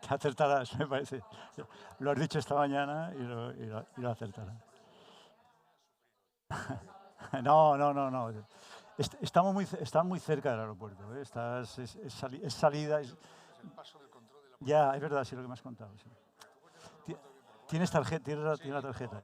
Te acertarás, me parece. Lo has dicho esta mañana y lo acertarás. No, no, no, no. Está muy cerca del aeropuerto, ¿eh? Es salida. Ya, es verdad, sí, lo que me has contado. Sí. Ti- Tienes tarjeta, tienes la tarjeta.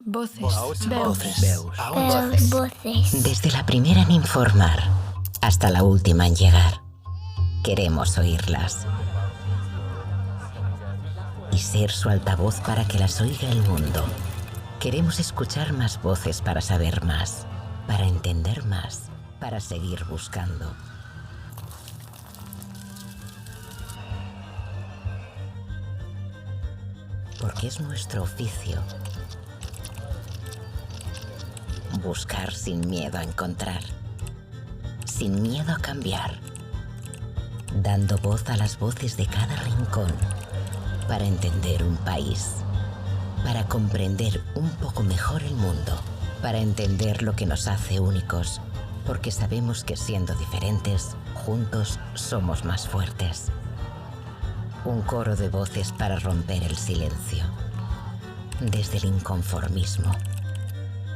Voces. Desde la primera en informar hasta la última en llegar, queremos oírlas y ser su altavoz para que las oiga el mundo. Queremos escuchar más voces para saber más, para entender más, para seguir buscando. Porque es nuestro oficio buscar sin miedo a encontrar, sin miedo a cambiar, dando voz a las voces de cada rincón para entender un país, para comprender un poco mejor el mundo, para entender lo que nos hace únicos, porque sabemos que siendo diferentes, juntos somos más fuertes. Un coro de voces para romper el silencio, desde el inconformismo,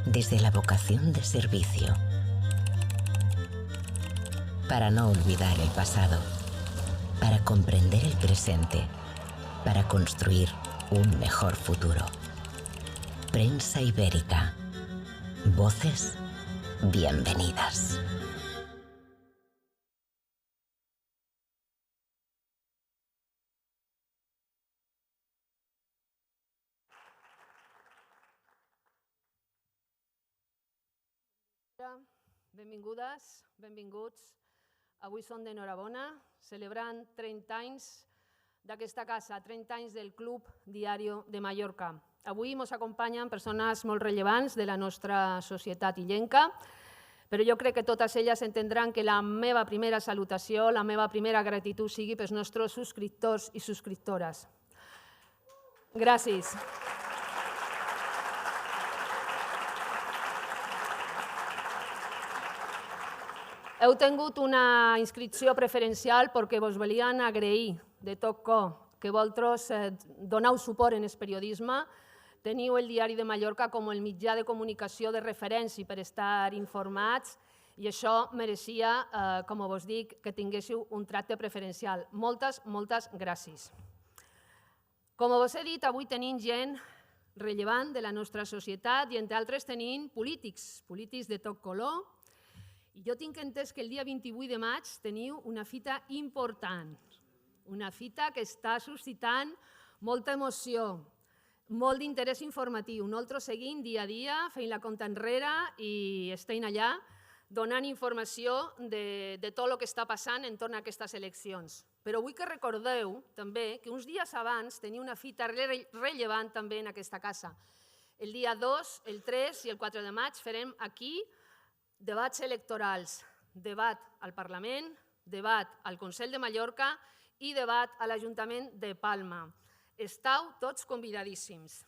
desde la vocación de servicio, para no olvidar el pasado, para comprender el presente, para construir un mejor futuro. Prensa Ibérica. Voces bienvenidas. Benvingudes, benvinguts. Avui som d'enhorabona, celebrant 30 anys d'aquesta casa, 30 anys del Club Diario de Mallorca. Avui ens acompanyen persones molt rellevants de la nostra societat illenca, però jo crec que totes elles entendran que la meva primera salutació, la meva primera gratitud sigui pels nostres subscriptors i subscriptores. Gràcies. Heu tingut una inscripció preferencial perquè vos volien agrair de tot cor que vosaltres doneu suport en el periodisme, teniu el Diari de Mallorca com el mitjà de comunicació de referència per estar informats i això mereixia, com vos dic, que tinguéssiu un tracte preferencial. Moltes, moltes gràcies. Com vos he dit, avui tenim gent rellevant de la nostra societat i entre altres tenim polítics de tot color. I jo tinc entès que el dia 28 de maig teniu una fita important, una fita que està suscitant molta emoció, molt d'interès informatiu. Nosaltres seguim dia a dia, fent la compta enrere i estem allà donant informació de tot el que està passant entorn a aquestes eleccions. Però vull que recordeu també que uns dies abans teniu una fita rellevant també en aquesta casa. El dia 2, el 3 i el 4 de maig farem aquí debats electorals, debat al Parlament, debat al Consell de Mallorca i debat a l'Ajuntament de Palma. Estau tots convidadíssims.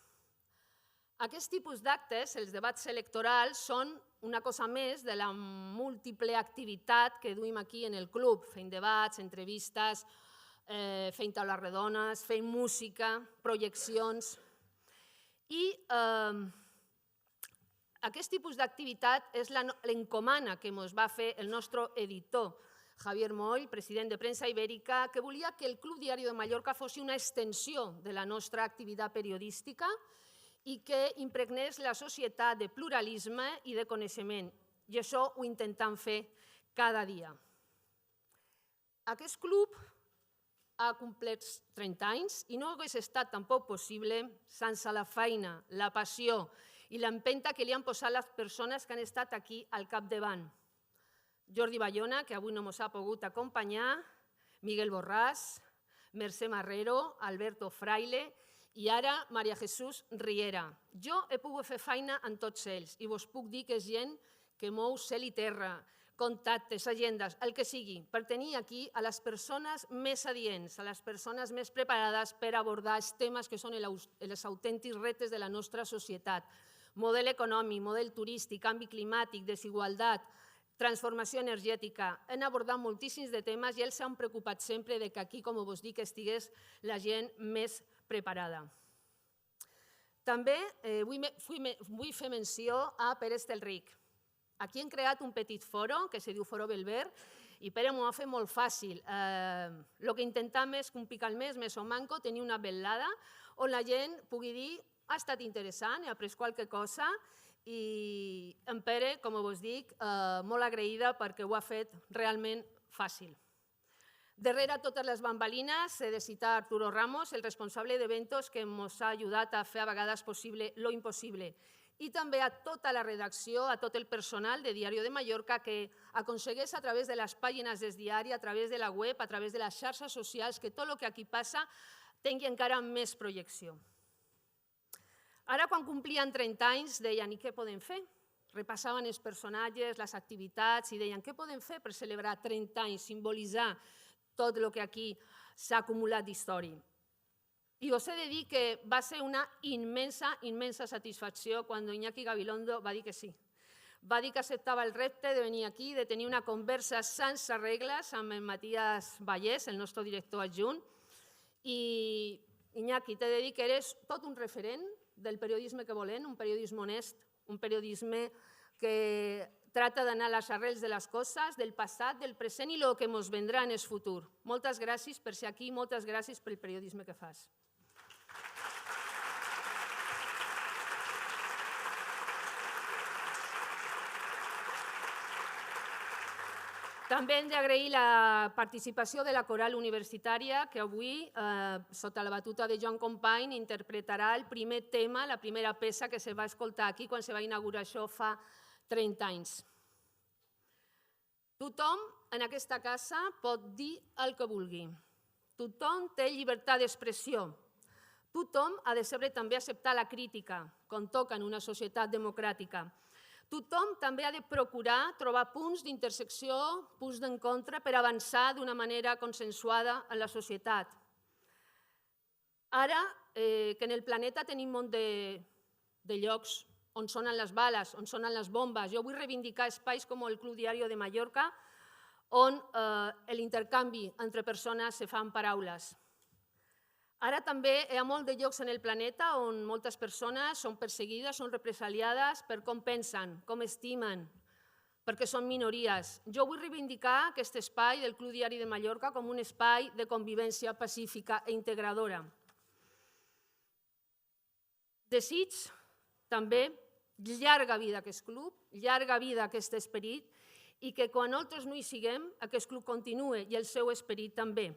Aquest tipus d'actes, els debats electorals, són una cosa més de la múltiple activitat que duim aquí en el club, fent debats, entrevistes, fent taules redones, fent música, projeccions. I aquest tipus d'activitat és l'encomana que ens va fer el nostre editor, Javier Moll, president de Premsa Ibèrica, que volia que el Club Diari de Mallorca fos una extensió de la nostra activitat periodística i que impregnés la societat de pluralisme i de coneixement. I això ho intentem fer cada dia. Aquest club ha complert 30 anys i no hagués estat tampoc possible sense la feina, la passió i l'empenta que li han posat les persones que han estat aquí al capdavant. Jordi Bayona, que avui no ens ha pogut acompanyar, Miguel Borràs, Mercè Marrero, Alberto Fraile i ara Maria Jesús Riera. Jo he pogut fer feina en tots ells i vos puc dir que és gent que mou cel i terra, contactes, agendes, el que sigui, per tenir aquí a les persones més adients, a les persones més preparades per abordar els temes que són els autèntics reptes de la nostra societat. Model econòmic, model turístic, canvi climàtic, desigualtat, transformació energètica. Hem abordat moltíssims de temes i ells s'han preocupat sempre que aquí, com vos dic, estigués la gent més preparada. També vull fer menció a Pere Estelric. Aquí hem creat un petit foro que se diu Foro Belver i Pere m'ho ha fet molt fàcil. El que intentem és que un pic al mes, més o manco, tenir una vetllada on la gent pugui dir Ha estat interessant, he après qualque cosa i en Pere, com vos dic, molt agraïda perquè ho ha fet realment fàcil. Darrere totes les bambalines he de citar Arturo Ramos, el responsable d'eventos que ens ha ajudat a fer a vegades possible lo impossible. I també a tota la redacció, a tot el personal de Diario de Mallorca que aconsegueix a través de les pàgines del diari, a través de la web, a través de les xarxes socials, que tot el que aquí passa tingui encara més projecció. Ara, quan complien 30 anys, deien, i què podem fer? Repassaven els personatges, les activitats, i deien, què podem fer per celebrar 30 anys, simbolitzar tot el que aquí s'ha acumulat d'història? I us he de dir que va ser una immensa satisfacció quan Iñaki Gabilondo va dir que sí. Va dir que acceptava el repte de venir aquí, de tenir una conversa sense regles amb el Matías Vallès, el nostre director adjunt. I, Iñaki, t'he de dir que eres tot un referent del periodisme que volem, un periodisme honest, un periodisme que trata d'anar a les arrels de les coses, del passat, del present i el que ens vendrà en el futur. Moltes gràcies per ser aquí, moltes gràcies pel periodisme que fas. També hem d'agrair la participació de la coral universitària que avui, sota la batuta de Joan Company, interpretarà el primer tema, la primera peça que se va escoltar aquí quan se va inaugurar això fa 30 anys. Tothom en aquesta casa pot dir el que vulgui. Tothom té llibertat d'expressió. Tothom ha de saber també acceptar la crítica, com toca en una societat democràtica. Tothom també ha de procurar trobar punts d'intersecció, punts d'encontre per avançar d'una manera consensuada en la societat. Ara que en el planeta tenim un munt de llocs on sonen les bales, on sonen les bombes, jo vull reivindicar espais com el Club Diario de Mallorca on l'intercanvi entre persones se fa amb paraules. Ara també hi ha molts de llocs en el planeta on moltes persones són perseguides, són represaliades per com pensen, com estimen, perquè són minories. Jo vull reivindicar aquest espai del Club Diari de Mallorca com un espai de convivència pacífica i integradora. Desig també llarga vida a aquest club, llarga vida a aquest esperit i que quan nosaltres no hi siguem, aquest club continuï i el seu esperit també.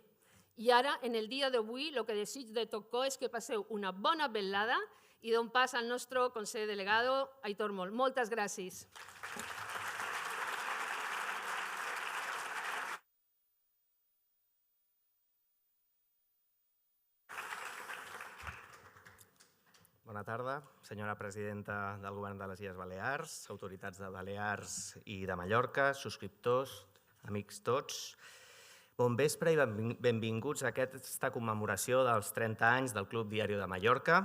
I ara, en el dia d'avui, el que desig de tot cor és que passeu una bona velada i donem pas al nostre conseller delegado, Aitor Moll. Moltes gràcies. Bona tarda, senyora presidenta del Govern de les Illes Balears, autoritats de Balears i de Mallorca, subscriptors, amics tots. Bon vespre i benvinguts a aquesta commemoració dels 30 anys del Club Diari de Mallorca,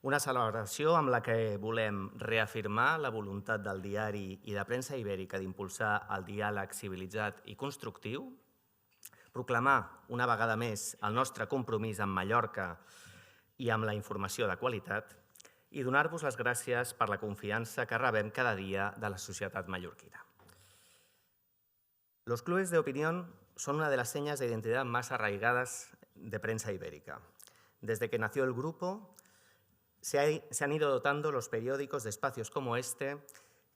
una celebració amb la que volem reafirmar la voluntat del diari i de premsa ibèrica d'impulsar el diàleg civilitzat i constructiu, proclamar una vegada més el nostre compromís amb Mallorca i amb la informació de qualitat i donar-vos les gràcies per la confiança que rebem cada dia de la societat mallorquina. Los clubes de opinión son una de las señas de identidad más arraigadas de prensa ibérica. Desde que nació el grupo, se han ido dotando los periódicos de espacios como este,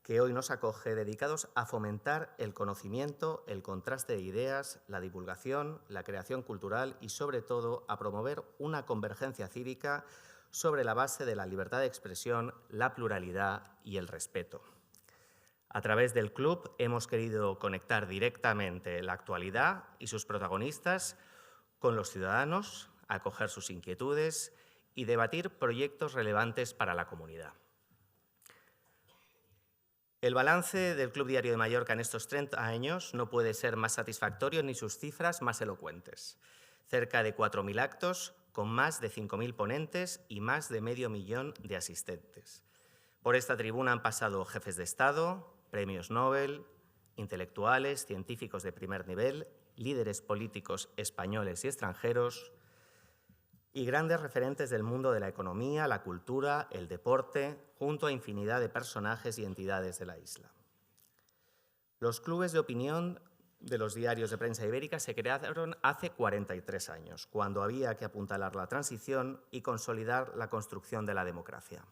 que hoy nos acoge, dedicados a fomentar el conocimiento, el contraste de ideas, la divulgación, la creación cultural y, sobre todo, a promover una convergencia cívica sobre la base de la libertad de expresión, la pluralidad y el respeto. A través del club hemos querido conectar directamente la actualidad y sus protagonistas con los ciudadanos, acoger sus inquietudes y debatir proyectos relevantes para la comunidad. El balance del Club Diario de Mallorca en estos 30 años no puede ser más satisfactorio ni sus cifras más elocuentes. Cerca de 4.000 actos, con más de 5.000 ponentes y más de 500.000 de asistentes. Por esta tribuna han pasado jefes de Estado, premios Nobel, intelectuales, científicos de primer nivel, líderes políticos españoles y extranjeros y grandes referentes del mundo de la economía, la cultura, el deporte, junto a infinidad de personajes y entidades de la isla. Los clubes de opinión de los diarios de prensa ibérica se crearon hace 43 años, cuando había que apuntalar la transición y consolidar la construcción de la democracia.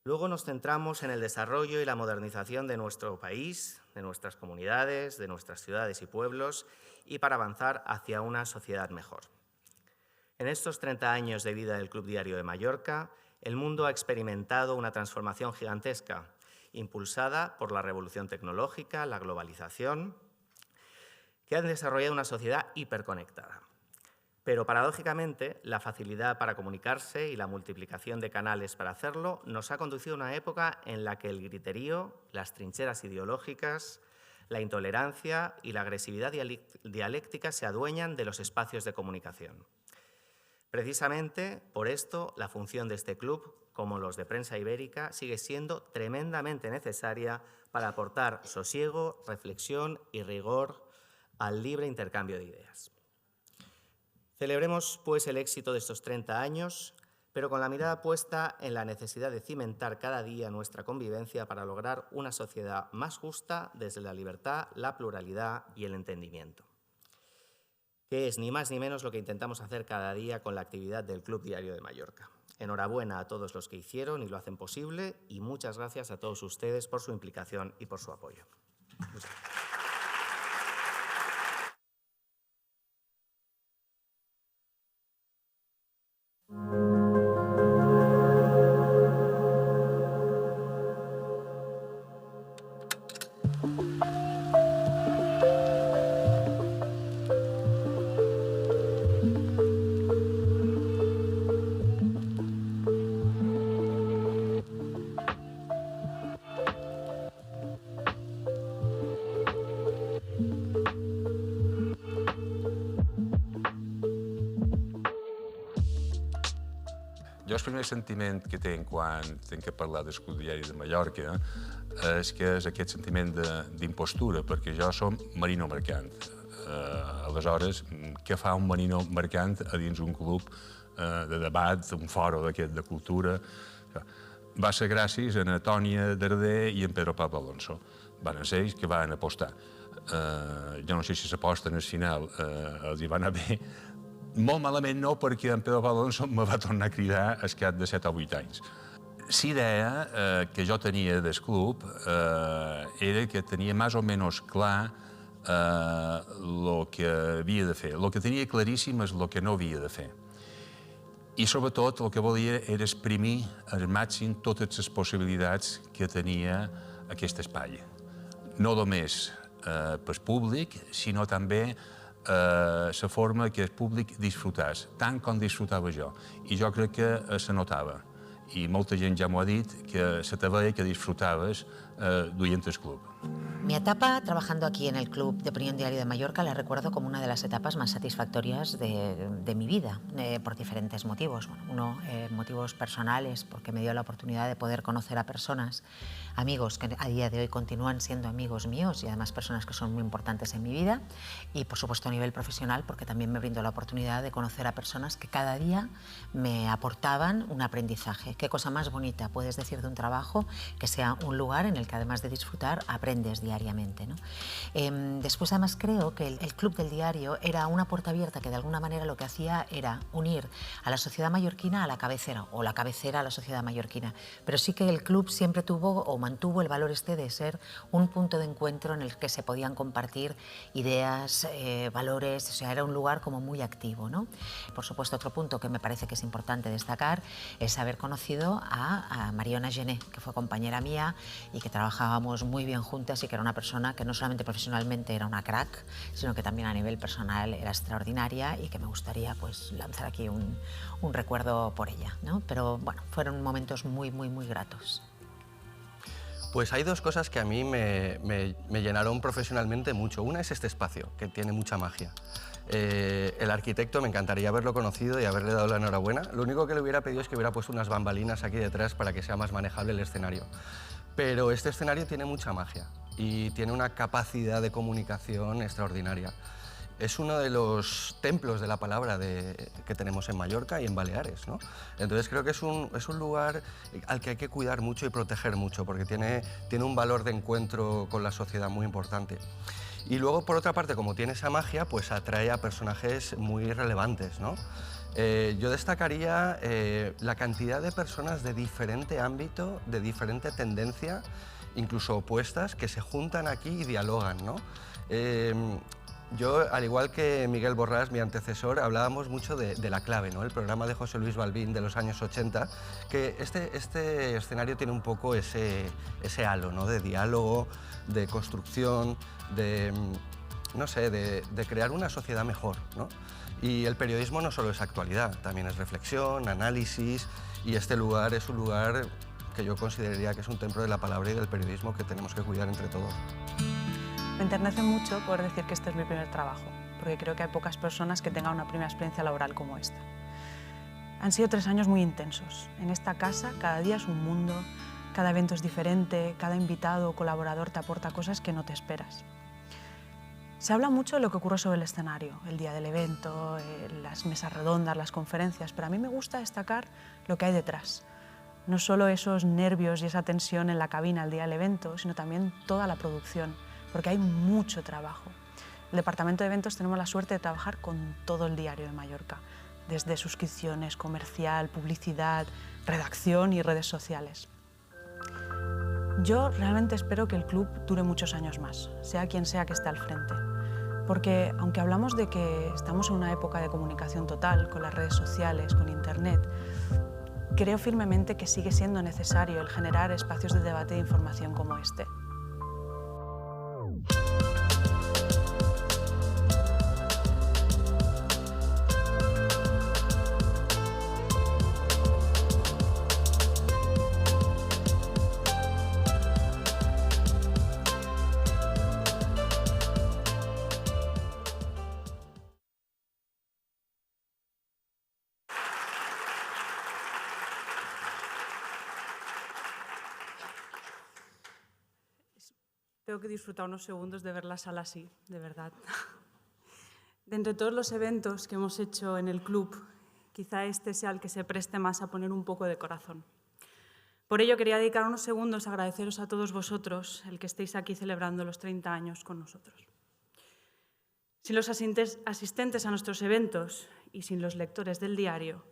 Luego nos centramos en el desarrollo y la modernización de nuestro país, de nuestras comunidades, de nuestras ciudades y pueblos, y para avanzar hacia una sociedad mejor. En estos 30 años de vida del Club Diario de Mallorca, el mundo ha experimentado una transformación gigantesca, impulsada por la revolución tecnológica, la globalización, que han desarrollado una sociedad hiperconectada. Pero, paradójicamente, la facilidad para comunicarse y la multiplicación de canales para hacerlo nos ha conducido a una época en la que el griterío, las trincheras ideológicas, la intolerancia y la agresividad dialéctica se adueñan de los espacios de comunicación. Precisamente por esto, la función de este club, como los de prensa ibérica, sigue siendo tremendamente necesaria para aportar sosiego, reflexión y rigor al libre intercambio de ideas. Celebremos, pues, el éxito de estos 30 años, pero con la mirada puesta en la necesidad de cimentar cada día nuestra convivencia para lograr una sociedad más justa desde la libertad, la pluralidad y el entendimiento, que es ni más ni menos lo que intentamos hacer cada día con la actividad del Club Diario de Mallorca. Enhorabuena a todos los que hicieron y lo hacen posible, y muchas gracias a todos ustedes por su implicación y por su apoyo. Muchas gracias. Jo el primer sentiment que tinc quan tinc que parlar del Club Diari de Mallorca és que és aquest sentiment d'impostura, perquè jo som marino mercant. Aleshores, què fa un marino mercant a dins un club de debat, un foro d'aquest de cultura? Va ser gràcies a Tònia Darder i a Pedro Pablo Alonso. Van ser ells que van apostar. Jo no sé si l'aposta en el final els hi va anar bé. Molt malament no, perquè en Pedro Pablo Alonso me va tornar a cridar al cap de 7 o 8 anys. La idea que jo tenia del club era que tenia més o menys clar el que havia de fer. El que tenia claríssim és el que no havia de fer. I sobretot el que volia era exprimir al màxim totes les possibilitats que tenia aquest espai. No només pel públic, sinó també la forma que el públic disfrutàs, tant com disfrutava jo. I jo crec que se notava. I molta gent ja m'ho ha dit, que se te veia que disfrutaves duent el club. Mi etapa trabajando aquí en el Club de Opinión Diario de Mallorca la recuerdo como una de las etapas más satisfactorias de mi vida, por diferentes motivos. Uno, motivos personales, porque me dio la oportunidad de poder conocer a personas, amigos que a día de hoy continúan siendo amigos míos y además personas que son muy importantes en mi vida. Y por supuesto a nivel profesional, porque también me brindó la oportunidad de conocer a personas que cada día me aportaban un aprendizaje. ¿Qué cosa más bonita puedes decir de un trabajo que sea un lugar en el que además de disfrutar aprendes diariamente, ¿no? Después además creo que el Club del Diario era una puerta abierta que de alguna manera lo que hacía era unir a la sociedad mallorquina a la cabecera o la cabecera a la sociedad mallorquina, pero sí que el club siempre tuvo o mantuvo el valor de ser un punto de encuentro en el que se podían compartir ideas, valores, o sea, era un lugar como muy activo, ¿no? Por supuesto, otro punto que me parece que es importante destacar es haber conocido a Mariona Gené, que fue compañera mía y que trabajábamos muy bien juntas y que era una persona que no solamente profesionalmente era una crack, sino que también a nivel personal era extraordinaria y que me gustaría pues lanzar aquí un recuerdo por ella, ¿no? Pero bueno, fueron momentos muy, muy, muy gratos. Pues hay dos cosas que a mí me llenaron profesionalmente mucho. Una es este espacio, que tiene mucha magia. El arquitecto me encantaría haberlo conocido y haberle dado la enhorabuena. Lo único que le hubiera pedido es que hubiera puesto unas bambalinas aquí detrás para que sea más manejable el escenario. Pero este escenario tiene mucha magia y tiene una capacidad de comunicación extraordinaria. Es uno de los templos de la palabra que tenemos en Mallorca y en Baleares, ¿no? Entonces creo que es un lugar al que hay que cuidar mucho y proteger mucho, porque tiene un valor de encuentro con la sociedad muy importante. Y luego, por otra parte, como tiene esa magia, pues atrae a personajes muy relevantes, ¿no? Yo destacaría la cantidad de personas de diferente ámbito, de diferente tendencia, incluso opuestas, que se juntan aquí y dialogan, ¿no? Yo, al igual que Miguel Borràs, mi antecesor, hablábamos mucho de La Clave, ¿no? El programa de José Luis Balbín de los años 80, que este escenario tiene un poco ese halo, ¿no? De diálogo, de construcción, no sé, de crear una sociedad mejor, ¿no? Y el periodismo no solo es actualidad, también es reflexión, análisis, y este lugar es un lugar que yo consideraría que es un templo de la palabra y del periodismo que tenemos que cuidar entre todos. Me enternece mucho poder decir que este es mi primer trabajo, porque creo que hay pocas personas que tengan una primera experiencia laboral como esta. Han sido 3 años muy intensos. En esta casa cada día es un mundo, cada evento es diferente, cada invitado o colaborador te aporta cosas que no te esperas. Se habla mucho de lo que ocurre sobre el escenario, el día del evento, las mesas redondas, las conferencias, pero a mí me gusta destacar lo que hay detrás. No solo esos nervios y esa tensión en la cabina el día del evento, sino también toda la producción, porque hay mucho trabajo. El departamento de eventos tenemos la suerte de trabajar con todo el Diario de Mallorca, desde suscripciones, comercial, publicidad, redacción y redes sociales. Yo realmente espero que el club dure muchos años más, sea quien sea que esté al frente. Porque aunque hablamos de que estamos en una época de comunicación total, con las redes sociales, con Internet, creo firmemente que sigue siendo necesario el generar espacios de debate e información como este. Tengo que disfrutar unos segundos de ver la sala así, de verdad. De entre todos los eventos que hemos hecho en el club, quizá este sea el que se preste más a poner un poco de corazón. Por ello quería dedicar unos segundos a agradeceros a todos vosotros el que estéis aquí celebrando los 30 años con nosotros. Sin los asistentes a nuestros eventos y sin los lectores del diario,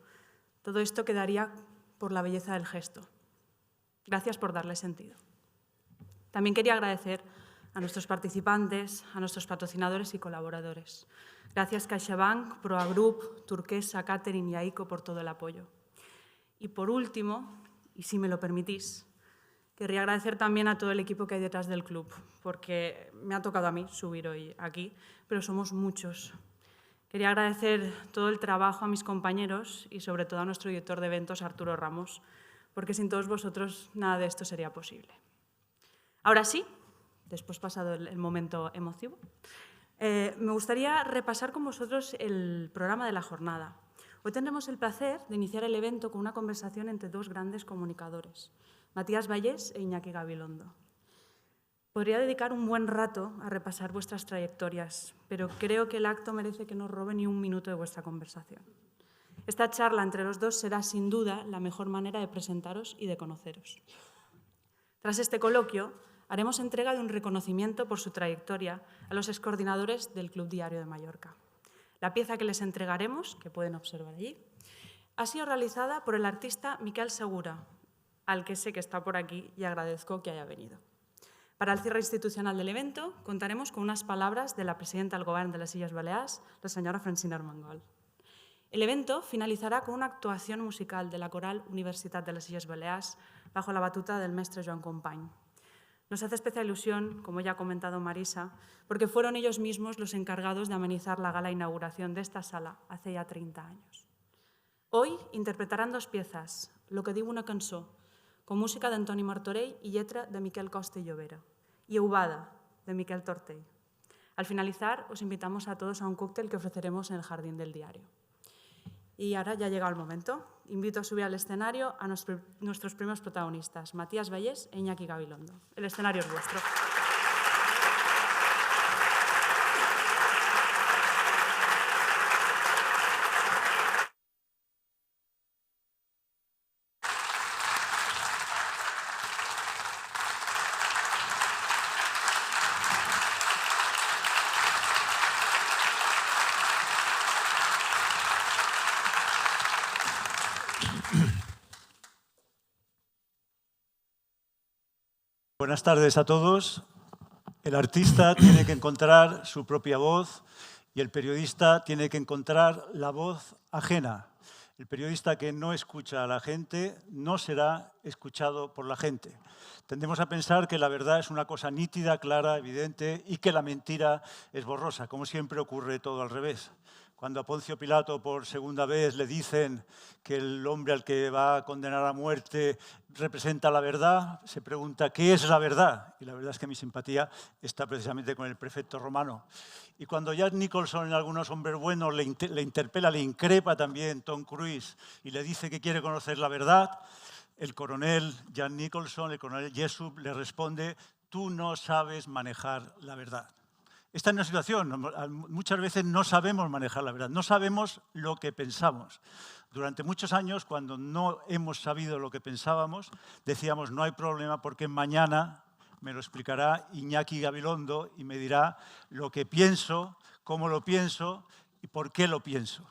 todo esto quedaría por la belleza del gesto. Gracias por darle sentido. También quería agradecer a nuestros participantes, a nuestros patrocinadores y colaboradores. Gracias CaixaBank, Proa Group, Turquesa, Catering y AICO por todo el apoyo. Y por último, y si me lo permitís, querría agradecer también a todo el equipo que hay detrás del club, porque me ha tocado a mí subir hoy aquí, pero somos muchos. Quería agradecer todo el trabajo a mis compañeros y sobre todo a nuestro director de eventos, Arturo Ramos, porque sin todos vosotros nada de esto sería posible. Ahora sí, después pasado el momento emotivo, me gustaría repasar con vosotros el programa de la jornada. Hoy tendremos el placer de iniciar el evento con una conversación entre 2 grandes comunicadores, Matías Vallés e Iñaki Gabilondo. Podría dedicar un buen rato a repasar vuestras trayectorias, pero creo que el acto merece que no os robe ni un minuto de vuestra conversación. Esta charla entre los dos será sin duda la mejor manera de presentaros y de conoceros. Tras este coloquio, haremos entrega de un reconocimiento por su trayectoria a los excoordinadores del Club Diario de Mallorca. La pieza que les entregaremos, que pueden observar allí, ha sido realizada por el artista Miquel Segura, al que sé que está por aquí y agradezco que haya venido. Para el cierre institucional del evento, contaremos con unas palabras de la presidenta del Govern de les Illes Balears, la senyora Francina Armengol. El evento finalizará con una actuación musical de la Coral Universitat de les Illes Balears bajo la batuta del mestre Joan Company. Nos hace especial ilusión, como ya ha comentado Marisa, porque fueron ellos mismos los encargados de amenizar la gala inauguración de esta sala hace ya 30 años. Hoy interpretarán 2 piezas, Lo que diu una cançó, con música de Antoni Martorell y letra de Miquel Costa y Llovera, y Eubada, de Miquel Tortell. Al finalizar, os invitamos a todos a un cóctel que ofreceremos en el Jardín del Diario. Y ahora ya ha llegado el momento. Invito a subir al escenario a nuestros primeros protagonistas, Matías Vallés e Iñaki Gabilondo. El escenario es vuestro. Buenas tardes a todos. El artista tiene que encontrar su propia voz y el periodista tiene que encontrar la voz ajena. El periodista que no escucha a la gente no será escuchado por la gente. Tendemos a pensar que la verdad es una cosa nítida, clara, evidente y que la mentira es borrosa. Como siempre ocurre todo al revés. Cuando a Poncio Pilato por segunda vez le dicen que el hombre al que va a condenar a muerte representa la verdad, se pregunta ¿qué es la verdad? Y la verdad es que mi simpatía está precisamente con el prefecto romano. Y cuando Jack Nicholson en Algunos hombres buenos le interpela, le increpa también Tom Cruise y le dice que quiere conocer la verdad, el coronel Jack Nicholson, el coronel Jessup, le responde tú no sabes manejar la verdad. Esta es una situación, muchas veces no sabemos manejar la verdad, no sabemos lo que pensamos. Durante muchos años, cuando no hemos sabido lo que pensábamos, decíamos no hay problema porque mañana me lo explicará Iñaki Gabilondo y me dirá lo que pienso, cómo lo pienso y por qué lo pienso.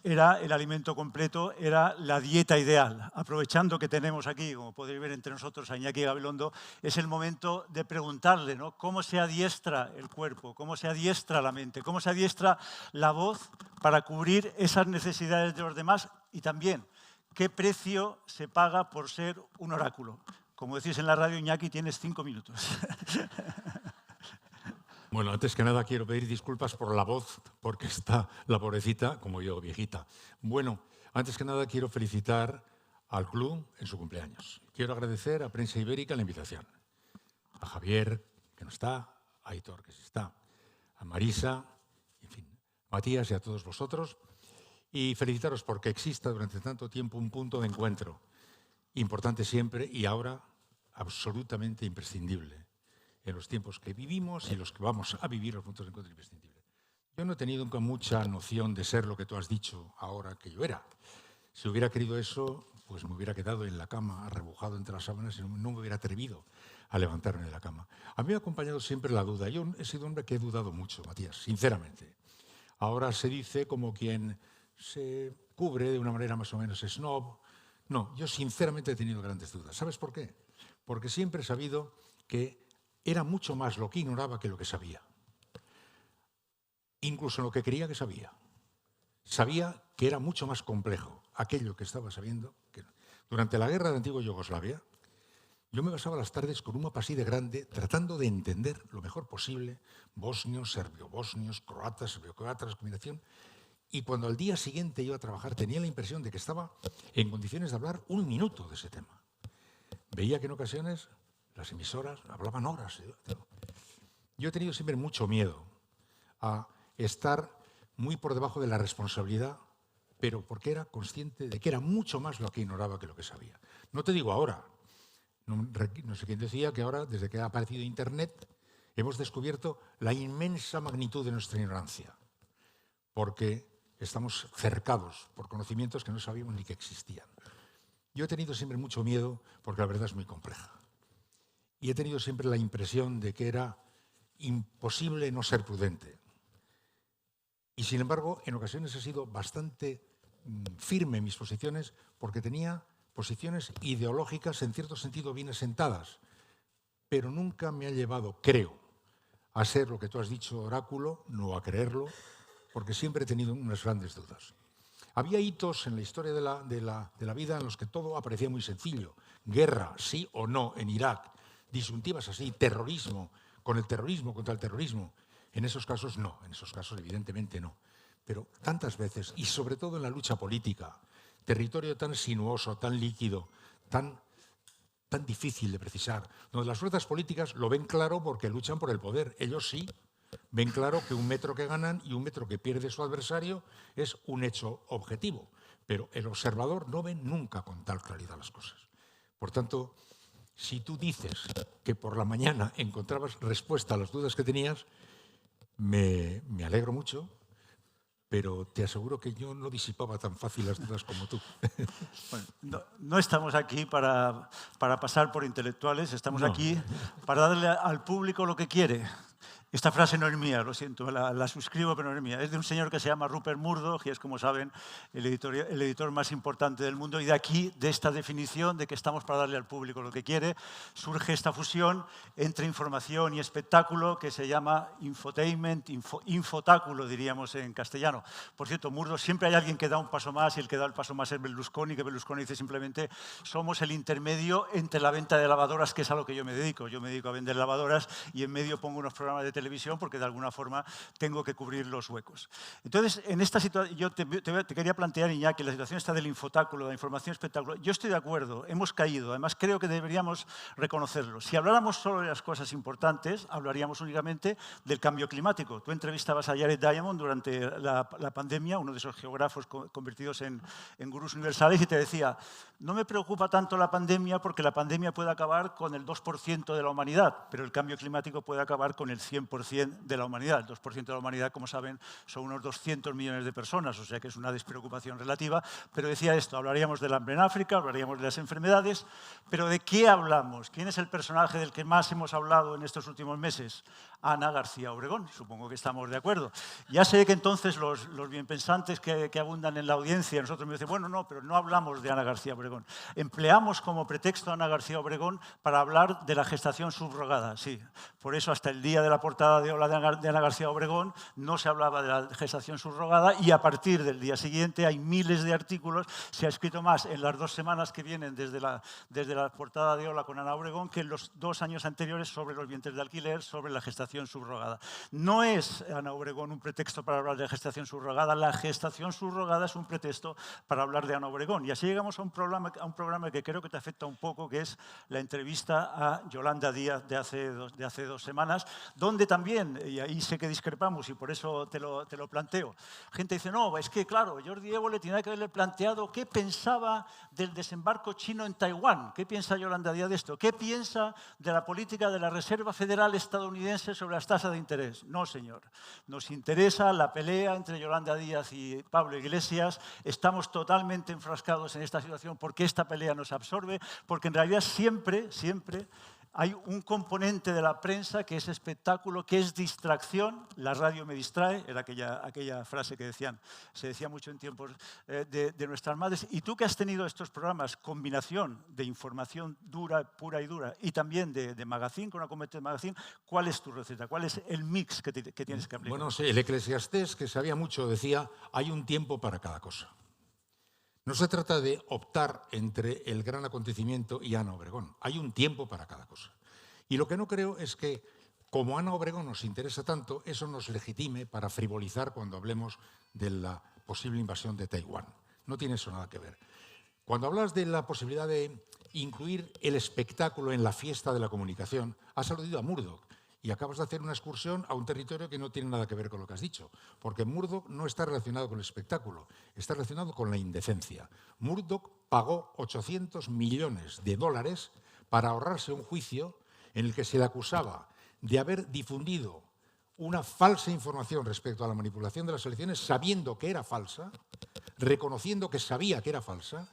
Era el alimento completo, era la dieta ideal. Aprovechando que tenemos aquí, como podéis ver entre nosotros, a Iñaki Gabilondo, es el momento de preguntarle, ¿no?, cómo se adiestra el cuerpo, cómo se adiestra la mente, cómo se adiestra la voz para cubrir esas necesidades de los demás y también qué precio se paga por ser un oráculo. Como decís en la radio, Iñaki, tienes 5 minutos. Bueno, antes que nada quiero pedir disculpas por la voz, porque está la pobrecita, como yo, viejita. Bueno, antes que nada quiero felicitar al club en su cumpleaños. Quiero agradecer a Prensa Ibérica la invitación. A Javier, que no está, a Aitor, que sí está, a Marisa, en fin, a Matías y a todos vosotros. Y felicitaros porque exista durante tanto tiempo un punto de encuentro importante siempre y ahora absolutamente imprescindible. En los tiempos que vivimos y los que vamos a vivir, los puntos de encuentro imprescindibles. Yo no he tenido nunca mucha noción de ser lo que tú has dicho ahora que yo era. Si hubiera querido eso, pues me hubiera quedado en la cama, arrebujado entre las sábanas y no me hubiera atrevido a levantarme de la cama. A mí me ha acompañado siempre la duda. Yo he sido un hombre que he dudado mucho, Matías, sinceramente. Ahora se dice como quien se cubre de una manera más o menos snob. No, yo sinceramente he tenido grandes dudas. ¿Sabes por qué? Porque siempre he sabido que era mucho más lo que ignoraba que lo que sabía. Incluso lo que creía que sabía. Sabía que era mucho más complejo aquello que estaba sabiendo. Durante la guerra de antigua Yugoslavia, yo me pasaba las tardes con un mapa así de grande, tratando de entender lo mejor posible bosnios, serbio-bosnios, croatas, serbio-croatas, combinación. Y cuando al día siguiente iba a trabajar, tenía la impresión de que estaba en condiciones de hablar un minuto de ese tema. Veía que en ocasiones las emisoras hablaban horas. Yo he tenido siempre mucho miedo a estar muy por debajo de la responsabilidad, pero porque era consciente de que era mucho más lo que ignoraba que lo que sabía. No te digo ahora. No sé quién decía que ahora, desde que ha aparecido Internet, hemos descubierto la inmensa magnitud de nuestra ignorancia, porque estamos cercados por conocimientos que no sabíamos ni que existían. Yo he tenido siempre mucho miedo porque la verdad es muy compleja. Y he tenido siempre la impresión de que era imposible no ser prudente. Y sin embargo, en ocasiones he sido bastante firme en mis posiciones porque tenía posiciones ideológicas en cierto sentido bien asentadas, pero nunca me ha llevado, creo, a ser lo que tú has dicho oráculo, no a creerlo, porque siempre he tenido unas grandes dudas. Había hitos en la historia de la vida en los que todo aparecía muy sencillo. Guerra, sí o no, en Irak. Disyuntivas así, terrorismo, con el terrorismo, contra el terrorismo. En esos casos no, en esos casos evidentemente no. Pero tantas veces, y sobre todo en la lucha política, territorio tan sinuoso, tan líquido, tan difícil de precisar, donde las fuerzas políticas lo ven claro porque luchan por el poder. Ellos sí ven claro que un metro que ganan y un metro que pierde su adversario es un hecho objetivo. Pero el observador no ve nunca con tal claridad las cosas. Por tanto, si tú dices que por la mañana encontrabas respuesta a las dudas que tenías, me alegro mucho, pero te aseguro que yo no disipaba tan fácil las dudas como tú. Bueno, no estamos aquí para pasar por intelectuales, estamos aquí para darle al público lo que quiere. Esta frase no es mía, lo siento, la suscribo, pero no es mía. Es de un señor que se llama Rupert Murdoch y es, como saben, el editor más importante del mundo. Y de aquí, de esta definición de que estamos para darle al público lo que quiere, surge esta fusión entre información y espectáculo que se llama infotainment, infotáculo, diríamos en castellano. Por cierto, Murdoch, siempre hay alguien que da un paso más y el que da el paso más es Berlusconi, que Berlusconi dice simplemente somos el intermedio entre la venta de lavadoras, que es a lo que yo me dedico. Yo me dedico a vender lavadoras y en medio pongo unos programas de televisión porque de alguna forma tengo que cubrir los huecos. Entonces, en esta situación, yo te quería plantear, Iñaki, la situación está del infotáculo, de la información espectáculo. Yo estoy de acuerdo, hemos caído, además creo que deberíamos reconocerlo. Si habláramos solo de las cosas importantes, hablaríamos únicamente del cambio climático. Tú entrevistabas a Jared Diamond durante la pandemia, uno de esos geógrafos convertidos en gurús universales, y te decía, no me preocupa tanto la pandemia porque la pandemia puede acabar con el 2% de la humanidad, pero el cambio climático puede acabar con el 100% de la humanidad. El 2% de la humanidad, como saben, son unos 200 millones de personas, o sea que es una despreocupación relativa, pero decía esto, hablaríamos del hambre en África, hablaríamos de las enfermedades, pero ¿de qué hablamos? ¿Quién es el personaje del que más hemos hablado en estos últimos meses? Ana García Obregón, supongo que estamos de acuerdo. Ya sé que entonces los bienpensantes que abundan en la audiencia, nosotros me dicen, bueno, no, pero no hablamos de Ana García Obregón. Empleamos como pretexto a Ana García Obregón para hablar de la gestación subrogada, sí. Por eso hasta el día de la portada de Hola de Ana García Obregón no se hablaba de la gestación subrogada y a partir del día siguiente hay miles de artículos, se ha escrito más en las 2 semanas que vienen desde la portada de Hola con Ana Obregón que en los 2 años anteriores sobre los vientres de alquiler, sobre la gestación subrogada. No es, Ana Obregón, un pretexto para hablar de gestación subrogada, la gestación subrogada es un pretexto para hablar de Ana Obregón. Y así llegamos a un programa que creo que te afecta un poco, que es la entrevista a Yolanda Díaz de hace 2 semanas, donde también, y ahí sé que discrepamos y por eso te lo planteo, gente dice, no, es que claro, Jordi Évole tenía que haberle planteado qué pensaba del desembarco chino en Taiwán, qué piensa Yolanda Díaz de esto, qué piensa de la política de la Reserva Federal estadounidense sobre las tasas de interés. No, señor. Nos interesa la pelea entre Yolanda Díaz y Pablo Iglesias. Estamos totalmente enfrascados en esta situación porque esta pelea nos absorbe, porque en realidad siempre hay un componente de la prensa que es espectáculo, que es distracción. La radio me distrae, era aquella frase que se decía mucho en tiempos de nuestras madres. Y tú que has tenido estos programas, combinación de información dura, pura y dura, y también de magazine, con una componente de magazine, ¿cuál es tu receta? ¿Cuál es el mix que tienes que aplicar? Bueno, sí, el Eclesiastés, que sabía mucho, decía, hay un tiempo para cada cosa. No se trata de optar entre el gran acontecimiento y Ana Obregón. Hay un tiempo para cada cosa. Y lo que no creo es que, como Ana Obregón nos interesa tanto, eso nos legitime para frivolizar cuando hablemos de la posible invasión de Taiwán. No tiene eso nada que ver. Cuando hablas de la posibilidad de incluir el espectáculo en la fiesta de la comunicación, has aludido a Murdoch. Y acabas de hacer una excursión a un territorio que no tiene nada que ver con lo que has dicho, porque Murdoch no está relacionado con el espectáculo, está relacionado con la indecencia. Murdoch pagó $800 millones para ahorrarse un juicio en el que se le acusaba de haber difundido una falsa información respecto a la manipulación de las elecciones, sabiendo que era falsa, reconociendo que sabía que era falsa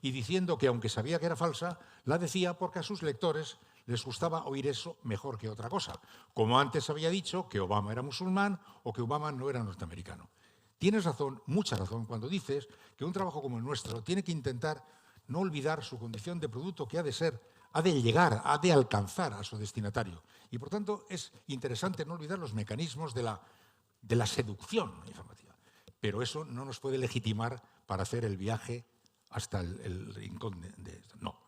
y diciendo que, aunque sabía que era falsa, la decía porque a sus lectores les gustaba oír eso mejor que otra cosa. Como antes había dicho que Obama era musulmán o que Obama no era norteamericano. Tienes razón, mucha razón, cuando dices que un trabajo como el nuestro tiene que intentar no olvidar su condición de producto que ha de llegar, ha de alcanzar a su destinatario. Y por tanto es interesante no olvidar los mecanismos de la seducción informativa. Pero eso no nos puede legitimar para hacer el viaje hasta el rincón de esto. No.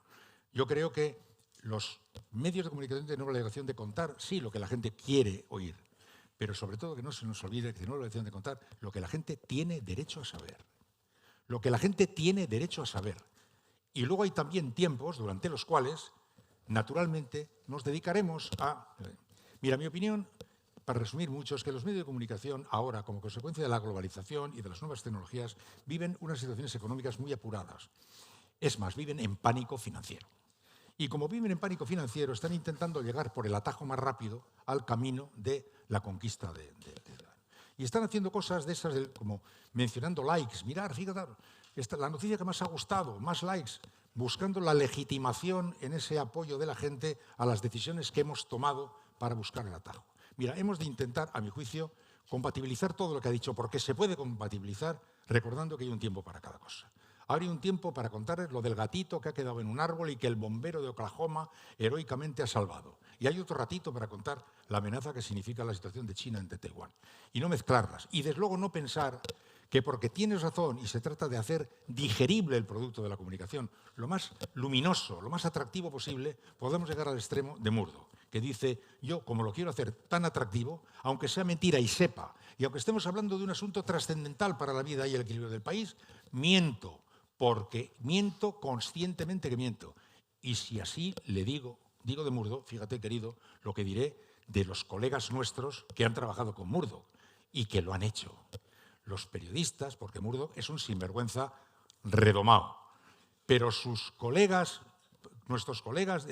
Yo creo que los medios de comunicación tienen la obligación de contar, sí, lo que la gente quiere oír, pero sobre todo que no se nos olvide que tenemos la obligación de contar lo que la gente tiene derecho a saber. Lo que la gente tiene derecho a saber. Y luego hay también tiempos durante los cuales, naturalmente, nos dedicaremos a... Mira, mi opinión, para resumir mucho, es que los medios de comunicación ahora, como consecuencia de la globalización y de las nuevas tecnologías, viven unas situaciones económicas muy apuradas. Es más, viven en pánico financiero. Y como viven en pánico financiero, están intentando llegar por el atajo más rápido al camino de la conquista de y están haciendo cosas de esas, como mencionando likes. Mirar, fíjate, la noticia que más ha gustado, más likes, buscando la legitimación en ese apoyo de la gente a las decisiones que hemos tomado para buscar el atajo. Mira, hemos de intentar, a mi juicio, compatibilizar todo lo que ha dicho, porque se puede compatibilizar recordando que hay un tiempo para cada cosa. Habría un tiempo para contarles lo del gatito que ha quedado en un árbol y que el bombero de Oklahoma heroicamente ha salvado. Y hay otro ratito para contar la amenaza que significa la situación de China ante Taiwán. Y no mezclarlas. Y desde luego no pensar que porque tienes razón y se trata de hacer digerible el producto de la comunicación, lo más luminoso, lo más atractivo posible, podemos llegar al extremo de Murdoch, que dice, yo como lo quiero hacer tan atractivo, aunque sea mentira y sepa, y aunque estemos hablando de un asunto trascendental para la vida y el equilibrio del país, miento, porque miento conscientemente que miento. Y si así le digo de Murdoch, fíjate querido, lo que diré de los colegas nuestros que han trabajado con Murdoch y que lo han hecho. Los periodistas, porque Murdoch es un sinvergüenza redomado, pero sus colegas, nuestros colegas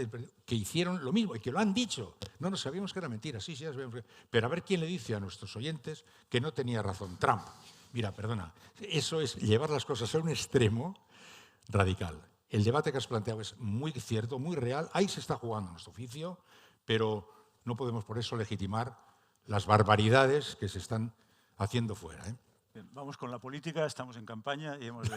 que hicieron lo mismo y que lo han dicho, no nos sabíamos que era mentira, sí, ya sabíamos, pero a ver quién le dice a nuestros oyentes que no tenía razón Trump. Mira, perdona, eso es llevar las cosas a un extremo radical. El debate que has planteado es muy cierto, muy real, ahí se está jugando nuestro oficio, pero no podemos por eso legitimar las barbaridades que se están haciendo fuera, ¿eh? Bien, vamos con la política, estamos en campaña y hemos de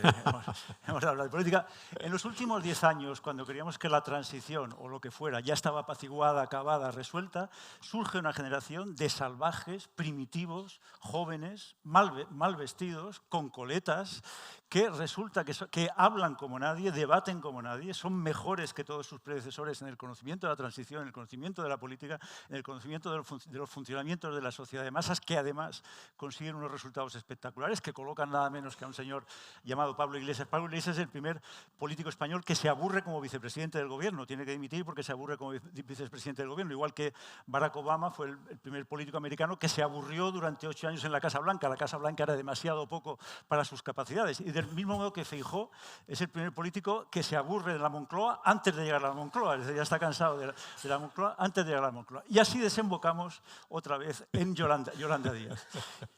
hablar de política. En los últimos 10 años, cuando creíamos que la transición o lo que fuera ya estaba apaciguada, acabada, resuelta, surge una generación de salvajes, primitivos, jóvenes, mal vestidos, con coletas, que resulta que hablan como nadie, debaten como nadie, son mejores que todos sus predecesores en el conocimiento de la transición, en el conocimiento de la política, en el conocimiento de los funcionamientos de la sociedad de masas, que además consiguen unos resultados espectaculares, que colocan nada menos que a un señor llamado Pablo Iglesias. Pablo Iglesias es el primer político español que se aburre como vicepresidente del gobierno, tiene que dimitir porque se aburre como vicepresidente del gobierno, igual que Barack Obama fue el primer político americano que se aburrió durante 8 años en la Casa Blanca. La Casa Blanca era demasiado poco para sus capacidades. Y del mismo modo que Feijóo es el primer político que se aburre de la Moncloa antes de llegar a la Moncloa, es decir, ya está cansado de la Moncloa antes de llegar a la Moncloa. Y así desembocamos otra vez en Yolanda Díaz.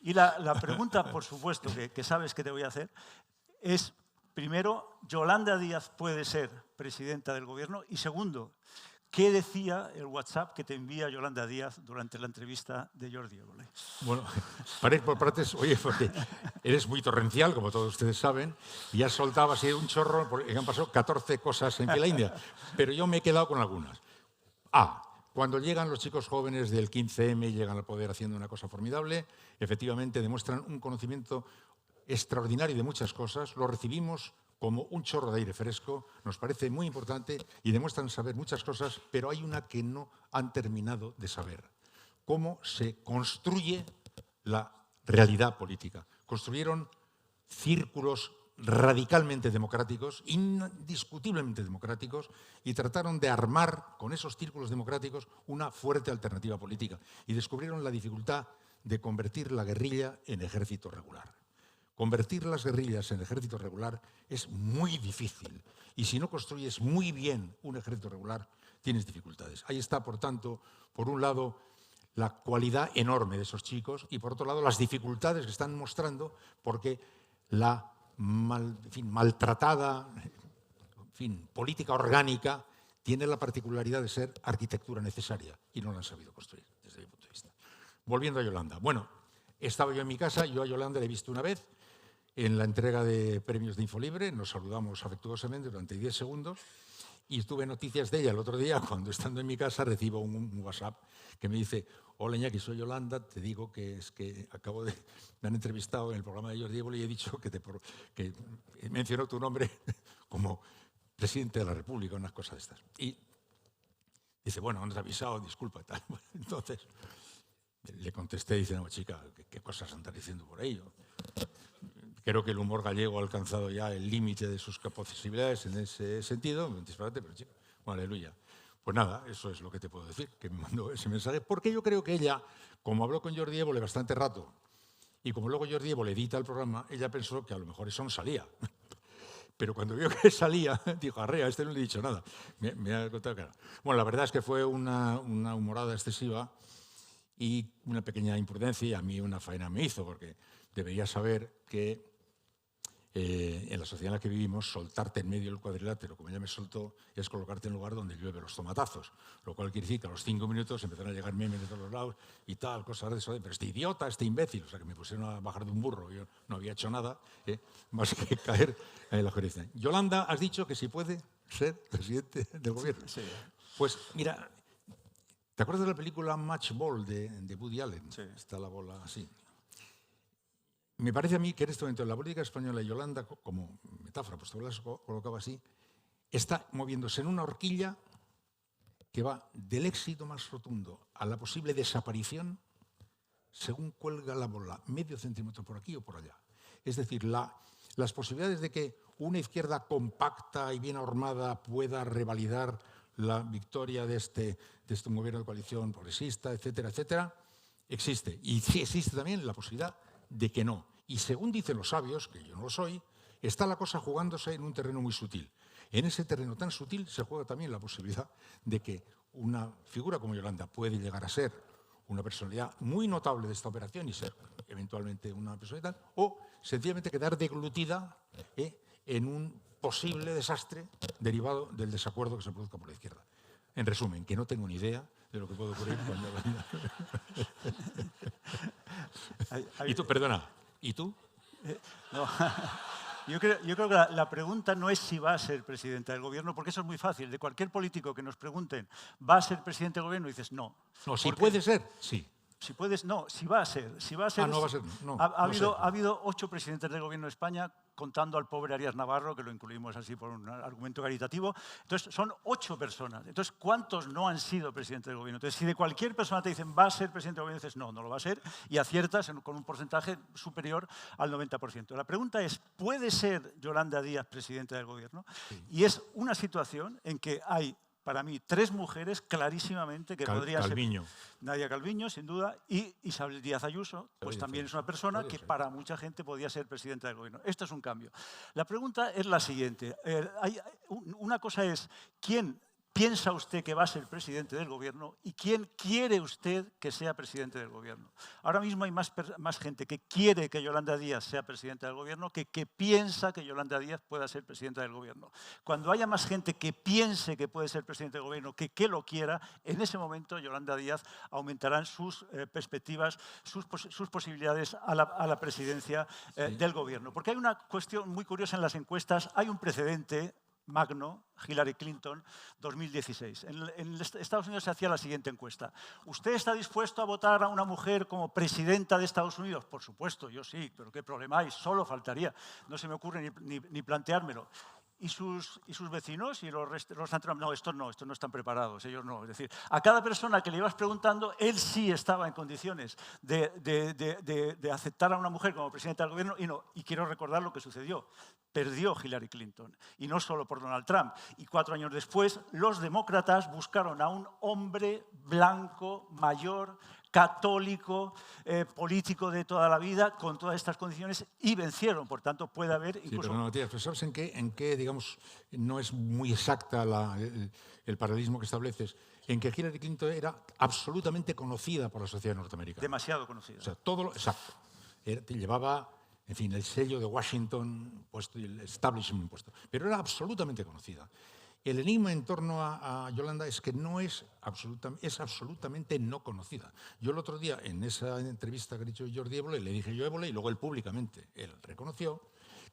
Y la pregunta, por supuesto, que sabes que te voy a hacer, es, primero, ¿Yolanda Díaz puede ser presidenta del gobierno? Y segundo, ¿qué decía el WhatsApp que te envía Yolanda Díaz durante la entrevista de Jordi Évole? Bueno, para ir por partes, oye, porque eres muy torrencial, como todos ustedes saben, y has soltado así un chorro, porque han pasado 14 cosas en fila india, pero yo me he quedado con algunas. Cuando llegan los chicos jóvenes del 15M y llegan al poder haciendo una cosa formidable, efectivamente demuestran un conocimiento extraordinario de muchas cosas, lo recibimos como un chorro de aire fresco, nos parece muy importante y demuestran saber muchas cosas, pero hay una que no han terminado de saber. Cómo se construye la realidad política. Construyeron círculos radicalmente democráticos, indiscutiblemente democráticos, y trataron de armar con esos círculos democráticos una fuerte alternativa política. Y descubrieron la dificultad de convertir la guerrilla en ejército regular. Convertir las guerrillas en ejército regular es muy difícil. Y si no construyes muy bien un ejército regular, tienes dificultades. Ahí está, por tanto, por un lado, la cualidad enorme de esos chicos y, por otro lado, las dificultades que están mostrando porque la maltratada política orgánica tiene la particularidad de ser arquitectura necesaria y no la han sabido construir, desde mi punto de vista. Volviendo a Yolanda. Bueno, estaba yo en mi casa, yo a Yolanda la he visto una vez en la entrega de premios de Infolibre, nos saludamos afectuosamente durante 10 segundos y tuve noticias de ella el otro día cuando, estando en mi casa, recibo un WhatsApp que me dice: hola Iñaki, soy Yolanda, te digo que es que me han entrevistado en el programa de Jordi Évole y he dicho que mencionó tu nombre como presidente de la República, unas cosas de estas. Y dice, bueno, no te he avisado, disculpa y tal. Entonces le contesté diciendo, chica, ¿qué cosas andas diciendo por ahí? Creo que el humor gallego ha alcanzado ya el límite de sus posibilidades en ese sentido. Un disparate, pero chico, bueno, aleluya. Pues nada, eso es lo que te puedo decir, que me mandó ese mensaje, porque yo creo que ella, como habló con Jordi Évole bastante rato, y como luego Jordi Évole edita el programa, ella pensó que a lo mejor eso no salía. Pero cuando vio que salía, dijo, arrea, a este no le he dicho nada. Me ha contado que no. Bueno, la verdad es que fue una humorada excesiva y una pequeña imprudencia, y a mí una faena me hizo, porque debería saber que en la sociedad en la que vivimos, soltarte en medio del cuadrilátero, como ella me soltó, es colocarte en un lugar donde llueve los tomatazos. Lo cual quiere decir que a los 5 minutos empezaron a llegar memes de todos los lados y tal, cosas de eso. Pero este idiota, este imbécil, o sea, que me pusieron a bajar de un burro. Yo no había hecho nada, más que caer en la jurisdicción. Yolanda, has dicho que si puede ser presidente del gobierno. Sí. Pues mira, ¿te acuerdas de la película Match Ball de Woody Allen? Sí. Está la bola así. Me parece a mí que en este momento la política española y Yolanda, como metáfora, pues tú las colocaba así, está moviéndose en una horquilla que va del éxito más rotundo a la posible desaparición según cuelga la bola, medio centímetro por aquí o por allá. Es decir, las posibilidades de que una izquierda compacta y bien armada pueda revalidar la victoria de este gobierno de coalición progresista, etcétera, etcétera, existe. Y sí existe también la posibilidad de que no. Y según dicen los sabios, que yo no lo soy, está la cosa jugándose en un terreno muy sutil. En ese terreno tan sutil se juega también la posibilidad de que una figura como Yolanda puede llegar a ser una personalidad muy notable de esta operación y ser eventualmente una personalidad, o sencillamente quedar deglutida en un posible desastre derivado del desacuerdo que se produzca por la izquierda. En resumen, que no tengo ni idea de lo que puede ocurrir cuando Yolanda... Y tú, perdona, ¿y tú? No. Yo creo que la pregunta no es si va a ser presidenta del gobierno, porque eso es muy fácil. De cualquier político que nos pregunten, ¿va a ser presidente del gobierno? Y dices, no. No, si puede ser, sí. Si puedes, no, si va a ser. Si va a ser, no va a ser, no. Ha habido 8 presidentes del gobierno de España, contando al pobre Arias Navarro, que lo incluimos así por un argumento caritativo. Entonces, son 8 personas. Entonces, ¿cuántos no han sido presidentes del gobierno? Entonces, si de cualquier persona te dicen, ¿va a ser presidente del gobierno? Dices, no, no lo va a ser, y aciertas con un porcentaje superior al 90%. La pregunta es, ¿puede ser Yolanda Díaz presidenta del gobierno? Sí. Y es una situación en que hay, para mí, 3 mujeres clarísimamente que podrían Calviño. ser Nadia Calviño, sin duda, y Isabel Díaz Ayuso, pues también es una persona que para mucha gente podía ser presidenta del gobierno. Esto es un cambio. La pregunta es la siguiente. Una cosa es, ¿quién piensa usted que va a ser presidente del gobierno y quién quiere usted que sea presidente del gobierno? Ahora mismo hay más gente que quiere que Yolanda Díaz sea presidenta del gobierno que piensa que Yolanda Díaz pueda ser presidenta del gobierno. Cuando haya más gente que piense que puede ser presidente del gobierno que lo quiera, en ese momento Yolanda Díaz aumentarán sus perspectivas, sus posibilidades a la presidencia del gobierno. Porque hay una cuestión muy curiosa en las encuestas, hay un precedente magno, Hillary Clinton, 2016. En Estados Unidos se hacía la siguiente encuesta. ¿Usted está dispuesto a votar a una mujer como presidenta de Estados Unidos? Por supuesto, yo sí, pero ¿qué problema hay? Solo faltaría. No se me ocurre ni planteármelo. ¿Y sus vecinos y los no, estos no estan preparados, ellos no. Es decir, a cada persona que le ibas preguntando, él sí estaba en condiciones de aceptar a una mujer como presidenta del gobierno y no. Y quiero recordar lo que sucedió. Perdió Hillary Clinton, y no solo por Donald Trump. Y 4 años después, los demócratas buscaron a un hombre blanco, mayor, católico, político de toda la vida, con todas estas condiciones, y vencieron. Por tanto, puede haber incluso... Sí, pero no, Matías, pero ¿sabes en qué, digamos, no es muy exacta el paralelismo que estableces? En que Hillary Clinton era absolutamente conocida por la sociedad norteamericana. Demasiado conocida. O sea, todo lo... Exacto. Llevaba, en fin, el sello de Washington puesto y el establishment puesto. Pero era absolutamente conocida. El enigma en torno a Yolanda es que no es absolutamente no conocida. Yo el otro día, en esa entrevista que ha dicho Jordi Évole, le dije yo Évole y luego él públicamente, él reconoció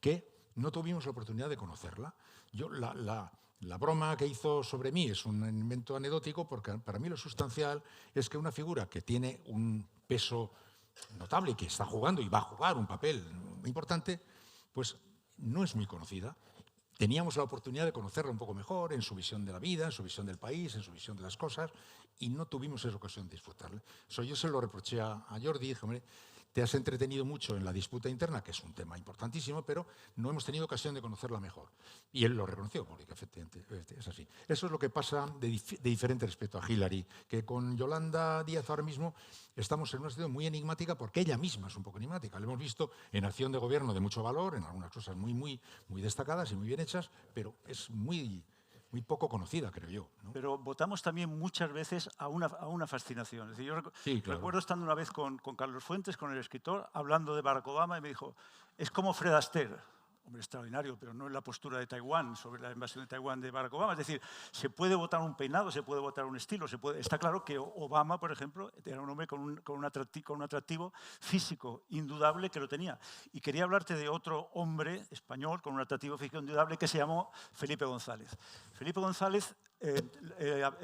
que no tuvimos la oportunidad de conocerla. Yo, la broma que hizo sobre mí es un invento anecdótico porque para mí lo sustancial es que una figura que tiene un peso notable y que está jugando y va a jugar un papel muy importante, pues no es muy conocida. Teníamos la oportunidad de conocerla un poco mejor en su visión de la vida, en su visión del país, en su visión de las cosas, y no tuvimos esa ocasión de disfrutarla. Yo se lo reproché a Jordi y dije, hombre, te has entretenido mucho en la disputa interna, que es un tema importantísimo, pero no hemos tenido ocasión de conocerla mejor. Y él lo reconoció, porque efectivamente es así. Eso es lo que pasa de diferente respecto a Hillary, que con Yolanda Díaz ahora mismo estamos en una situación muy enigmática porque ella misma es un poco enigmática. Lo hemos visto en acción de gobierno de mucho valor, en algunas cosas muy destacadas y muy bien hechas, pero es muy poco conocida, creo yo, ¿no? Pero votamos también muchas veces a una fascinación. Es decir, yo sí, claro. Recuerdo estando una vez con Carlos Fuentes, con el escritor, hablando de Barack Obama, y me dijo, es como Fred Astaire. hombre extraordinario, pero no en la postura de Taiwán, sobre la invasión de Taiwán de Barack Obama. Es decir, se puede votar un peinado, se puede votar un estilo. Está claro que Obama, por ejemplo, era un hombre con un atractivo físico indudable que lo tenía. Y quería hablarte de otro hombre español con un atractivo físico indudable que se llamó Felipe González. Felipe González,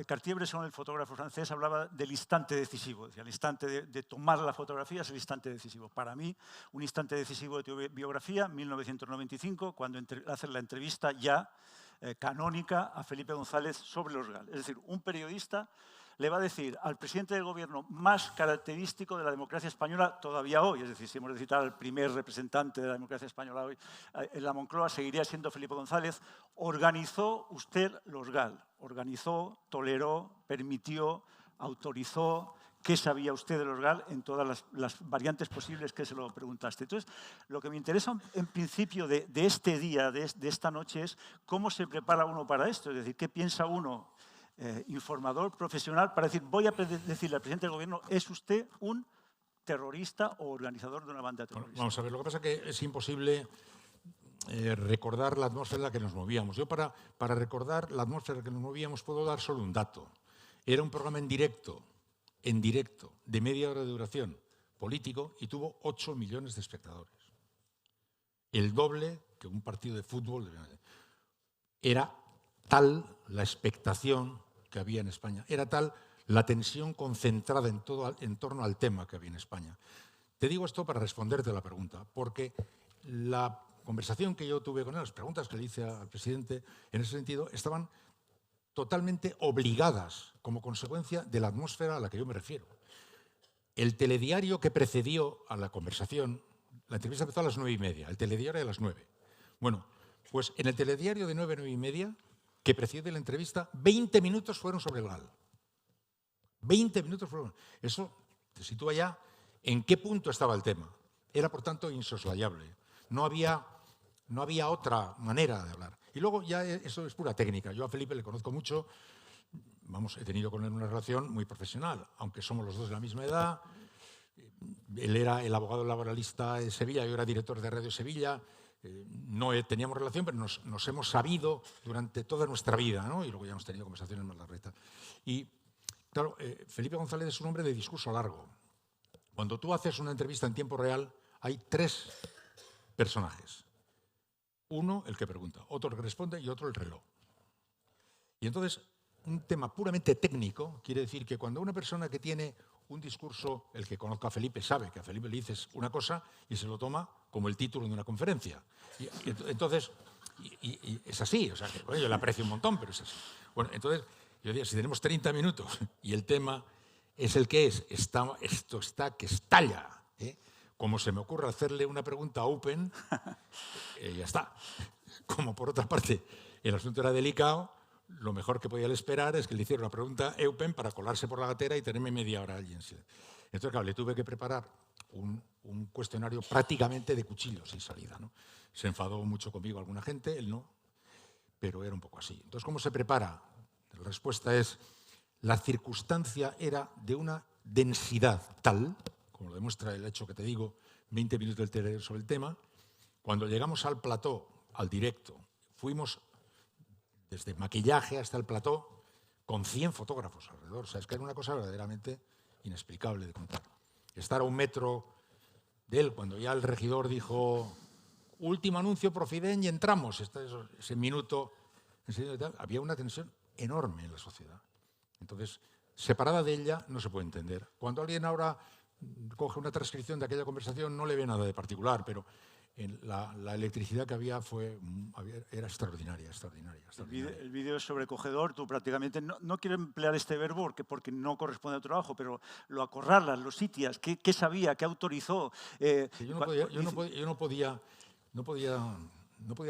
Cartier-Bresson, el fotógrafo francés, hablaba del instante decisivo. Decía, el instante de tomar la fotografía es el instante decisivo. Para mí, un instante decisivo de tu biografía, 1995, cuando hace la entrevista ya canónica a Felipe González sobre los GAL. Es decir, un periodista le va a decir al presidente del gobierno más característico de la democracia española todavía hoy, es decir, si hemos de citar al primer representante de la democracia española hoy, en la Moncloa seguiría siendo Felipe González, organizó usted los GAL, organizó, toleró, permitió, autorizó. ¿Qué sabía usted de los GAL en todas las variantes posibles que se lo preguntaste? Entonces, lo que me interesa en principio de este día, de esta noche, es cómo se prepara uno para esto, es decir, qué piensa uno, informador, profesional, para decir, voy a decirle al presidente del gobierno, ¿es usted un terrorista o organizador de una banda terrorista? Bueno, vamos a ver, lo que pasa es que es imposible recordar la atmósfera en la que nos movíamos. Yo para recordar la atmósfera en la que nos movíamos puedo dar solo un dato. Era un programa en directo, de media hora de duración, político, y tuvo 8 millones de espectadores. El doble que un partido de fútbol. Era tal la expectación que había en España, era tal la tensión concentrada en torno al tema que había en España. Te digo esto para responderte a la pregunta, porque la conversación que yo tuve con él, las preguntas que le hice al presidente, en ese sentido, estaban totalmente obligadas como consecuencia de la atmósfera a la que yo me refiero. El telediario que precedió a la conversación, la entrevista empezó a las 9:30, el telediario a las 9. Bueno, pues en el telediario de 9:30, que precede la entrevista, 20 minutos fueron sobre el GAL. 20 minutos fueron. Eso te sitúa ya en qué punto estaba el tema. Era, por tanto, insoslayable. No había otra manera de hablar. Y luego ya eso es pura técnica. Yo a Felipe le conozco mucho. Vamos, he tenido con él una relación muy profesional, aunque somos los dos de la misma edad. Él era el abogado laboralista de Sevilla, yo era director de Radio Sevilla. No teníamos relación, pero nos hemos sabido durante toda nuestra vida, ¿no? Y luego ya hemos tenido conversaciones más largas. Y claro, Felipe González es un hombre de discurso largo. Cuando tú haces una entrevista en tiempo real, hay 3 personajes. Uno, el que pregunta, otro el que responde y otro el reloj. Y entonces, un tema puramente técnico quiere decir que cuando una persona que tiene un discurso, el que conozca a Felipe sabe que a Felipe le dices una cosa y se lo toma como el título de una conferencia. Y entonces, es así, o sea, que, bueno, yo le aprecio un montón, pero es así. Bueno, entonces, yo diría, si tenemos 30 minutos y el tema es el que es, esto está que estalla, ¿eh? Como se me ocurre hacerle una pregunta open, ya está. Como por otra parte, el asunto era delicado, lo mejor que podía esperar es que le hiciera una pregunta open para colarse por la gatera y tenerme media hora allí en silencio. Entonces, claro, le tuve que preparar un cuestionario prácticamente de cuchillo sin salida, ¿no? Se enfadó mucho conmigo alguna gente, él no, pero era un poco así. Entonces, ¿cómo se prepara? La respuesta es, la circunstancia era de una densidad tal, como lo demuestra el hecho que te digo, 20 minutos del telediario sobre el tema. Cuando llegamos al plató, al directo, fuimos desde maquillaje hasta el plató con 100 fotógrafos alrededor. O sea, es que era una cosa verdaderamente inexplicable de contar. Estar a 1 metro de él, cuando ya el regidor dijo último anuncio Profiden y entramos, ese minuto, había una tensión enorme en la sociedad. Entonces, separada de ella no se puede entender. Cuando alguien ahora coge una transcripción de aquella conversación no le ve nada de particular, pero la electricidad que había era extraordinaria. El vídeo es sobrecogedor. Tú prácticamente, no quiero emplear este verbo porque no corresponde a tu trabajo, pero lo acorralas, lo sitias, qué sabía, qué autorizó. Yo no podía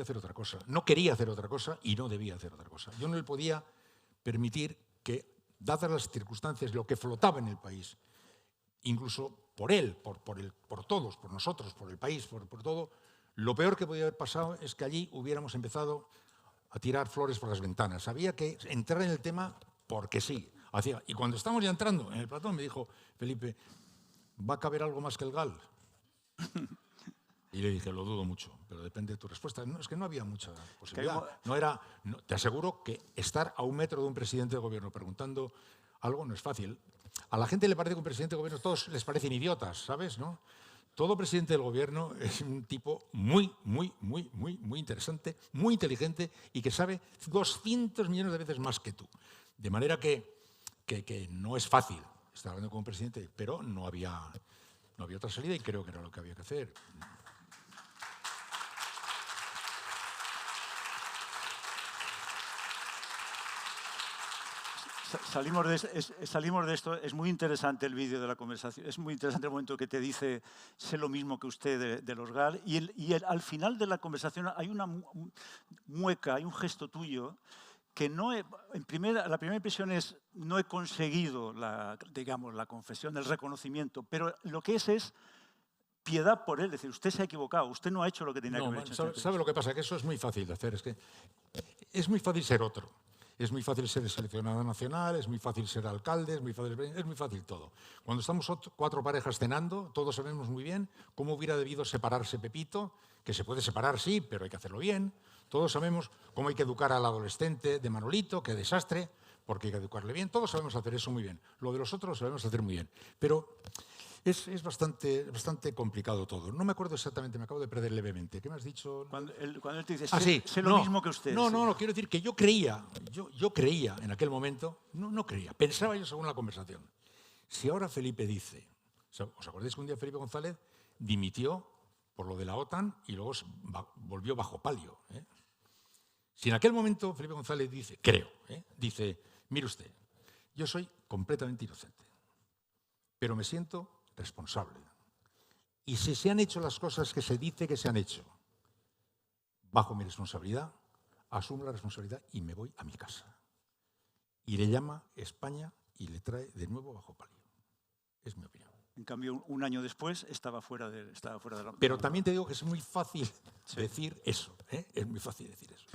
hacer otra cosa. No quería hacer otra cosa y no debía hacer otra cosa. Yo no le podía permitir que, dadas las circunstancias, lo que flotaba en el país, incluso por él, por todos, por nosotros, por el país, por todo, lo peor que podía haber pasado es que allí hubiéramos empezado a tirar flores por las ventanas. Había que entrar en el tema porque sí. Y cuando estábamos ya entrando en el plató me dijo Felipe, ¿va a caber algo más que el GAL? Y le dije, lo dudo mucho, pero depende de tu respuesta. No, es que no había mucha posibilidad. Te aseguro que estar a 1 metro de un presidente de gobierno preguntando algo no es fácil. A la gente le parece que un presidente de gobierno todos les parecen idiotas, ¿sabes? ¿No? Todo presidente del gobierno es un tipo muy interesante, muy inteligente y que sabe 200 millones de veces más que tú. De manera que no es fácil estar hablando con un presidente, pero no había otra salida y creo que era lo que había que hacer. Salimos de esto, es muy interesante el vídeo de la conversación, es muy interesante el momento que te dice sé lo mismo que usted de los GAL al final de la conversación hay una mueca, hay un gesto tuyo que la primera impresión es no he conseguido la confesión, el reconocimiento, pero lo que es piedad por él, es decir, usted se ha equivocado, usted no ha hecho lo que tenía que haber hecho. ¿Sabe lo que pasa? Que eso es muy fácil de hacer, es que es muy fácil ser otro. Es muy fácil ser seleccionado nacional, es muy fácil ser alcalde, es muy fácil todo. Cuando estamos 4 parejas cenando, todos sabemos muy bien cómo hubiera debido separarse Pepito, que se puede separar, sí, pero hay que hacerlo bien. Todos sabemos cómo hay que educar al adolescente de Manolito, qué desastre, porque hay que educarle bien. Todos sabemos hacer eso muy bien. Lo de los otros lo sabemos hacer muy bien. Pero es bastante complicado todo. No me acuerdo exactamente, me acabo de perder levemente. ¿Qué me has dicho? Cuando él te dice, sé lo mismo que usted. No, quiero decir que yo creía en aquel momento, no creía, pensaba yo según la conversación. Si ahora Felipe dice, ¿os acordáis que un día Felipe González dimitió por lo de la OTAN y luego volvió bajo palio? Si en aquel momento Felipe González dice, dice, mire usted, yo soy completamente inocente, pero me siento responsable. Y si se han hecho las cosas que se dice que se han hecho, bajo mi responsabilidad, asumo la responsabilidad y me voy a mi casa. Y le llama España y le trae de nuevo bajo palio. Es mi opinión. En cambio, un año después estaba fuera de la... Pero también te digo que es muy fácil decir eso. Es muy fácil decir eso.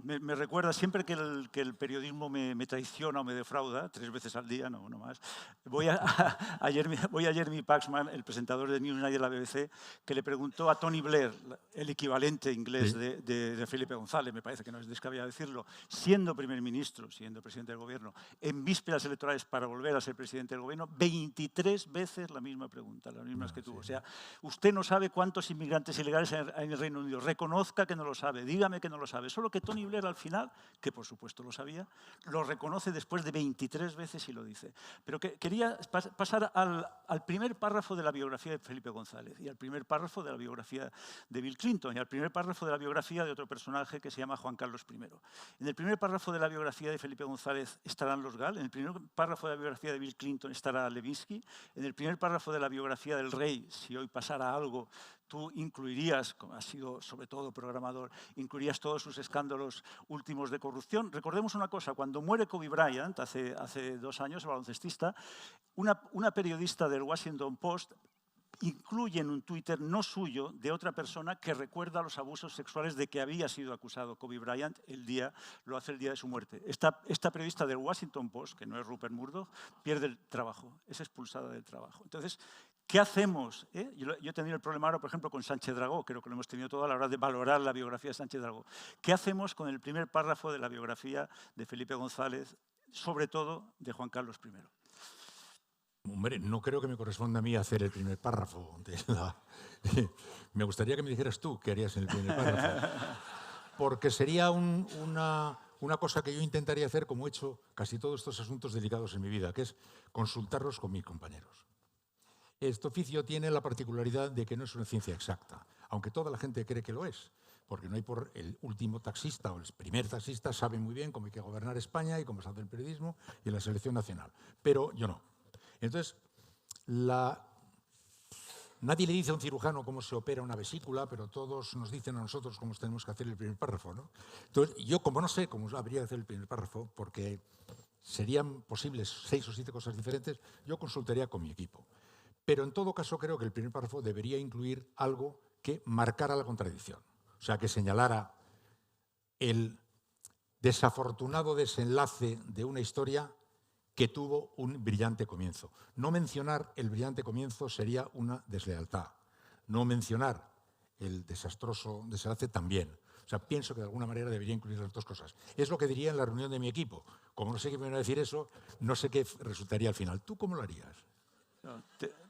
Me recuerda siempre que el periodismo me traiciona o me defrauda, 3 veces al día, no más. Voy a Jeremy Paxman, el presentador de Newsnight de la BBC, que le preguntó a Tony Blair, el equivalente inglés de Felipe González, me parece que no es descabellado decirlo, siendo primer ministro, siendo presidente del gobierno, en vísperas electorales para volver a ser presidente del gobierno, 23 veces la misma pregunta, las mismas que tuvo. O sea, usted no sabe cuántos inmigrantes ilegales hay en el Reino Unido, reconozca que no lo sabe, dígame que no lo sabe. Solo que Tony Blair al final, que por supuesto lo sabía, lo reconoce después de 23 veces y lo dice. Pero quería pasar al primer párrafo de la biografía de Felipe González y al primer párrafo de la biografía de Bill Clinton y al primer párrafo de la biografía de otro personaje que se llama Juan Carlos I. En el primer párrafo de la biografía de Felipe González estarán los GAL, en el primer párrafo de la biografía de Bill Clinton estará Levinsky, en el primer párrafo de la biografía del rey, si hoy pasara algo, tú incluirías, como has sido sobre todo programador, incluirías todos sus escándalos últimos de corrupción. Recordemos una cosa, cuando muere Kobe Bryant, hace 2 años, el baloncestista, una periodista del Washington Post incluye en un Twitter no suyo, de otra persona que recuerda los abusos sexuales de que había sido acusado Kobe Bryant, lo hace el día de su muerte. Esta periodista del Washington Post, que no es Rupert Murdoch, pierde el trabajo, es expulsada del trabajo. Entonces, ¿qué hacemos? Yo he tenido el problema ahora, por ejemplo, con Sánchez Dragó, creo que lo hemos tenido todo a la hora de valorar la biografía de Sánchez Dragó. ¿Qué hacemos con el primer párrafo de la biografía de Felipe González, sobre todo de Juan Carlos I? Hombre, no creo que me corresponda a mí hacer el primer párrafo. Me gustaría que me dijeras tú qué harías en el primer párrafo. Porque sería una cosa que yo intentaría hacer, como he hecho casi todos estos asuntos delicados en mi vida, que es consultarlos con mis compañeros. Este oficio tiene la particularidad de que no es una ciencia exacta, aunque toda la gente cree que lo es, porque no hay por el último taxista o el primer taxista sabe muy bien cómo hay que gobernar España y cómo se hace el periodismo y la selección nacional. Pero yo no. Entonces, nadie le dice a un cirujano cómo se opera una vesícula, pero todos nos dicen a nosotros cómo tenemos que hacer el primer párrafo, ¿no? Entonces, yo como no sé cómo habría que hacer el primer párrafo, porque serían posibles 6 o 7 cosas diferentes, yo consultaría con mi equipo. Pero en todo caso creo que el primer párrafo debería incluir algo que marcara la contradicción. O sea, que señalara el desafortunado desenlace de una historia que tuvo un brillante comienzo. No mencionar el brillante comienzo sería una deslealtad. no mencionar el desastroso desenlace también. O sea, pienso que de alguna manera debería incluir las dos cosas. Es lo que diría en la reunión de mi equipo. Como no sé qué me van a decir eso, no sé qué resultaría al final. ¿Tú cómo lo harías? No,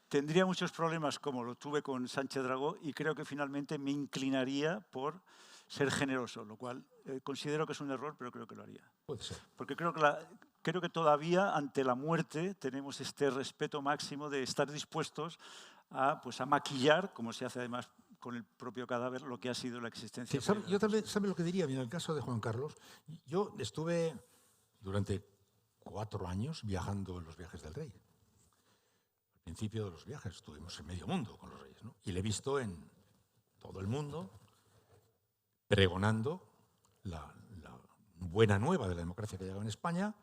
tendría muchos problemas como lo tuve con Sánchez Dragó y creo que finalmente me inclinaría por ser generoso, lo cual considero que es un error, pero creo que lo haría. Puede ser. Porque creo que todavía ante la muerte tenemos este respeto máximo de estar dispuestos a maquillar, como se hace además con el propio cadáver, lo que ha sido la existencia. Sí, yo también, ¿sabe lo que diría? Mira, en el caso de Juan Carlos, yo estuve durante 4 años viajando en los viajes del rey. Al principio de los viajes estuvimos en medio mundo con los reyes, ¿no? Y le he visto en todo el mundo pregonando la buena nueva de la democracia que llegaba en España,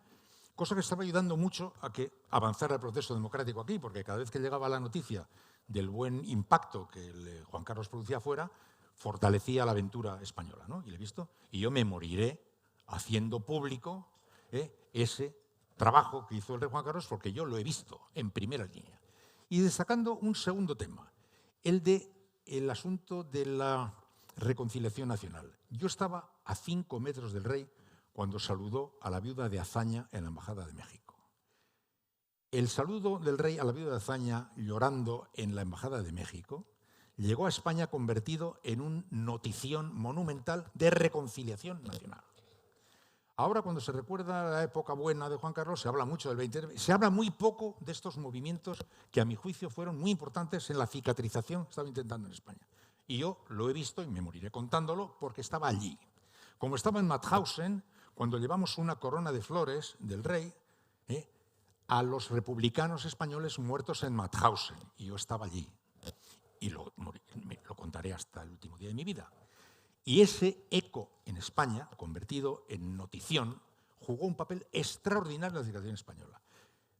cosa que estaba ayudando mucho a que avanzara el proceso democrático aquí, porque cada vez que llegaba la noticia del buen impacto que Juan Carlos producía afuera, fortalecía la aventura española, ¿no? Y le he visto, y yo me moriré haciendo público ese trabajo que hizo el rey Juan Carlos, porque yo lo he visto en primera línea. Y destacando un segundo tema, el asunto de la reconciliación nacional. Yo estaba a 5 metros del rey cuando saludó a la viuda de Azaña en la Embajada de México. El saludo del rey a la viuda de Azaña llorando en la Embajada de México llegó a España convertido en un notición monumental de reconciliación nacional. Ahora, cuando se recuerda la época buena de Juan Carlos, se habla mucho del 20, se habla muy poco de estos movimientos que, a mi juicio, fueron muy importantes en la cicatrización que estaba intentando en España. Y yo lo he visto y me moriré contándolo porque estaba allí. Como estaba en Mauthausen, cuando llevamos una corona de flores del rey a los republicanos españoles muertos en Mauthausen. Y yo estaba allí. Y lo contaré hasta el último día de mi vida. Y ese eco en España, convertido en notición, jugó un papel extraordinario en la situación española.